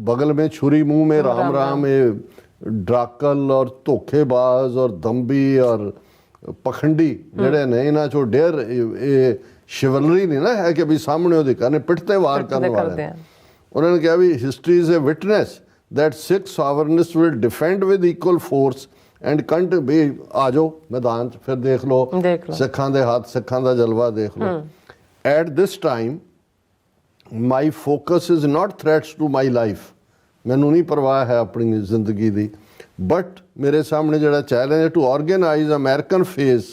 बगल में छुरी मुंह में राम राम, ये ड्राकल और धोखेबाज और दम्भी और पखंडी ਜਿਹੜੇ ਨੇ ਇਹਨਾਂ ਚੋਂ ਡੇਰ ਇਹ ਸ਼ਿਵਲਰੀ ਨਹੀਂ ਨਾ ਹੈ ਕਿ ਵੀ ਸਾਹਮਣੇ ਉਹਦੇ ਕਰਨੇ ਪਿੱਠ ਤੇ ਵਾਰ ਕਰਨ ਵਾਲੇ। ਉਹਨਾਂ ਨੇ ਕਿਹਾ ਵੀ history is a witness that Sikh sovereignists will defend with equal force and ਕੰਟ ਵੀ ਆ ਜਾਓ ਮੈਦਾਨ 'ਚ, ਫਿਰ ਦੇਖ ਲਓ ਸਿੱਖਾਂ ਦੇ ਹੱਥ, ਸਿੱਖਾਂ ਦਾ ਜਲਵਾ ਦੇਖ ਲਓ। At this time my focus is not threats to my life. ਮੈਨੂੰ ਨਹੀਂ ਪਰਵਾਹ ਹੈ ਆਪਣੀ ਜ਼ਿੰਦਗੀ ਦੀ। बट मेरे सामने जो चैलेंज है to organize American phase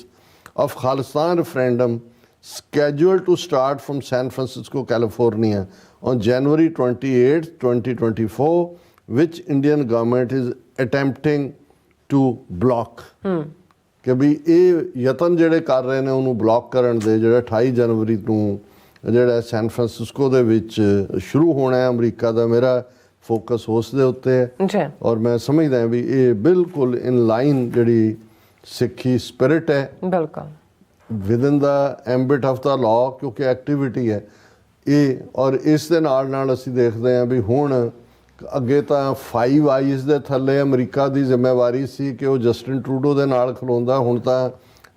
of Khalistan referendum scheduled to start from San Francisco, California on January 28, 2024, which Indian government is attempting to block. ਕਿ ਵੀ ਇਹ ਯਤਨ ਜਿਹੜੇ ਕਰ ਰਹੇ ਨੇ ਉਹਨੂੰ ਬਲੌਕ ਕਰਨ ਦੇ, ਜਿਹੜਾ 28 ਜਨਵਰੀ ਨੂੰ ਜਿਹੜਾ ਸੈਨ ਫਰਾਂਸਿਸਕੋ ਦੇ ਵਿੱਚ ਸ਼ੁਰੂ ਹੋਣਾ ਹੈ ਅਮਰੀਕਾ ਦਾ, ਮੇਰਾ ਫੋਕਸ ਉਸ ਦੇ ਉੱਤੇ ਹੈ ਔਰ ਮੈਂ ਸਮਝਦਾ ਵੀ ਇਹ ਬਿਲਕੁਲ ਇਨ ਲਾਈਨ ਜਿਹੜੀ ਸਿੱਖੀ ਸਪਿਰਿਟ ਹੈ, ਬਿਲਕੁਲ within the ambit of the law, ਕਿਉਂਕਿ ਐਕਟੀਵਿਟੀ ਹੈ ਇਹ। ਔਰ ਇਸ ਦੇ ਨਾਲ ਨਾਲ ਅਸੀਂ ਦੇਖਦੇ ਹਾਂ ਵੀ ਹੁਣ ਅੱਗੇ ਤਾਂ 5 ਆਈਜ਼ ਦੇ ਥੱਲੇ ਅਮਰੀਕਾ ਦੀ ਜ਼ਿੰਮੇਵਾਰੀ ਸੀ ਕਿ ਉਹ ਜਸਟਿਨ ਟਰੂਡੋ ਦੇ ਨਾਲ ਖਲੋਂਦਾ, ਹੁਣ ਤਾਂ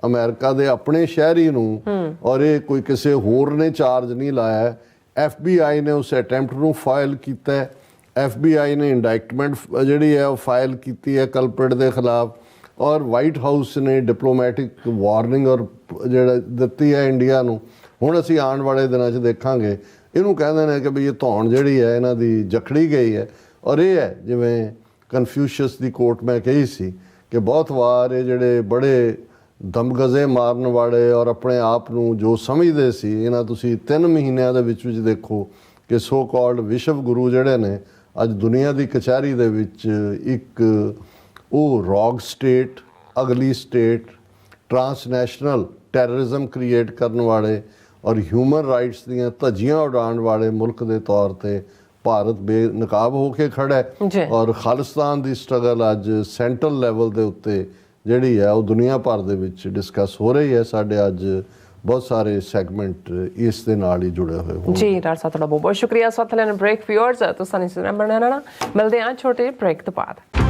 ਅਮਰੀਕਾ ਦੇ ਆਪਣੇ ਸ਼ਹਿਰੀ ਨੂੰ, ਔਰ ਇਹ ਕੋਈ ਕਿਸੇ ਹੋਰ ਨੇ ਚਾਰਜ ਨਹੀਂ ਲਾਇਆ। FBI ਨੇ ਉਸ ਅਟੈਂਪਟ ਨੂੰ ਫਾਈਲ ਕੀਤਾ ਹੈ, FBI ਨੇ ਇੰਡਾਇਕਟਮੈਂਟ ਜਿਹੜੀ ਹੈ ਉਹ ਫਾਈਲ ਕੀਤੀ ਹੈ ਕਲਪਰੇਟ ਦੇ ਖਿਲਾਫ, ਔਰ ਵਾਈਟ ਹਾਊਸ ਨੇ ਡਿਪਲੋਮੈਟਿਕ ਵਾਰਨਿੰਗ ਔਰ ਜਿਹੜਾ ਦਿੱਤੀ ਹੈ ਇੰਡੀਆ ਨੂੰ। ਹੁਣ ਅਸੀਂ ਆਉਣ ਵਾਲੇ ਦਿਨਾਂ 'ਚ ਦੇਖਾਂਗੇ, ਇਹਨੂੰ ਕਹਿੰਦੇ ਨੇ ਕਿ ਵੀ ਇਹ ਧੌਣ ਜਿਹੜੀ ਹੈ ਇਹਨਾਂ ਦੀ ਜਖੜੀ ਗਈ ਹੈ। ਔਰ ਇਹ ਹੈ ਜਿਵੇਂ ਕਨਫਿਊਸ਼ੀਅਸ ਦੀ ਕੋਟ ਮੈਂ ਕਹੀ ਸੀ ਕਿ ਬਹੁਤ ਵਾਰ ਇਹ ਜਿਹੜੇ ਬੜੇ ਦਮਗਜ਼ੇ ਮਾਰਨ ਵਾਲੇ ਔਰ ਆਪਣੇ ਆਪ ਨੂੰ ਜੋ ਸਮਝਦੇ ਸੀ, ਇਹਨਾਂ ਤੁਸੀਂ 3 ਮਹੀਨਿਆਂ ਦੇ ਵਿੱਚ ਦੇਖੋ ਕਿ ਸੋ ਕਾਲਡ ਵਿਸ਼ਵ ਗੁਰੂ ਜਿਹੜੇ ਨੇ ਅੱਜ ਦੁਨੀਆ ਦੀ ਕਚਹਿਰੀ ਦੇ ਵਿੱਚ ਇੱਕ ਉਹ ਰੌਗ ਸਟੇਟ, ਅਗਲੀ ਸਟੇਟ, ਟਰਾਂਸਨੈਸ਼ਨਲ ਟੈਰਰਿਜ਼ਮ ਕ੍ਰੀਏਟ ਕਰਨ ਵਾਲੇ ਔਰ ਹਿਊਮਨ ਰਾਈਟਸ ਦੀਆਂ ਧੱਜੀਆਂ ਉਡਾਉਣ ਵਾਲੇ ਮੁਲਕ ਦੇ ਤੌਰ ਤੇ ਭਾਰਤ ਬੇਨਕਾਬ ਹੋ ਕੇ ਖੜਾ ਹੈ। ਔਰ ਖਾਲਿਸਤਾਨ ਦੀ ਸਟਰਗਲ ਅੱਜ ਸੈਂਟਰਲ ਲੈਵਲ ਦੇ ਉੱਤੇ ਜਿਹੜੀ ਹੈ ਉਹ ਦੁਨੀਆ ਭਰ ਦੇ ਵਿੱਚ ਡਿਸਕਸ ਹੋ ਰਹੀ ਹੈ। ਸਾਡੇ ਅੱਜ ਬਹੁਤ ਸਾਰੇ ਸੈਗਮੈਂਟ ਇਸ ਦੇ ਨਾਲ ਹੀ ਜੁੜੇ ਹੋਏ ਹੋਣ। ਜੀ ਡਾਕਟਰ ਸਾਹਿਬ ਤੁਹਾਡਾ ਬਹੁਤ ਬਹੁਤ ਸ਼ੁਕਰੀਆ। ਸਵਾਤ ਲੈਣ ਬ੍ਰੇਕ ਵਿਊਅਰਸ ਤੁਸੀਂ ਨਹੀਂ ਸੁਣਨਾ ਬਣਾਣਾ, ਮਿਲਦੇ ਹਾਂ ਛੋਟੇ ਬ੍ਰੇਕ ਤੋਂ ਬਾਅਦ।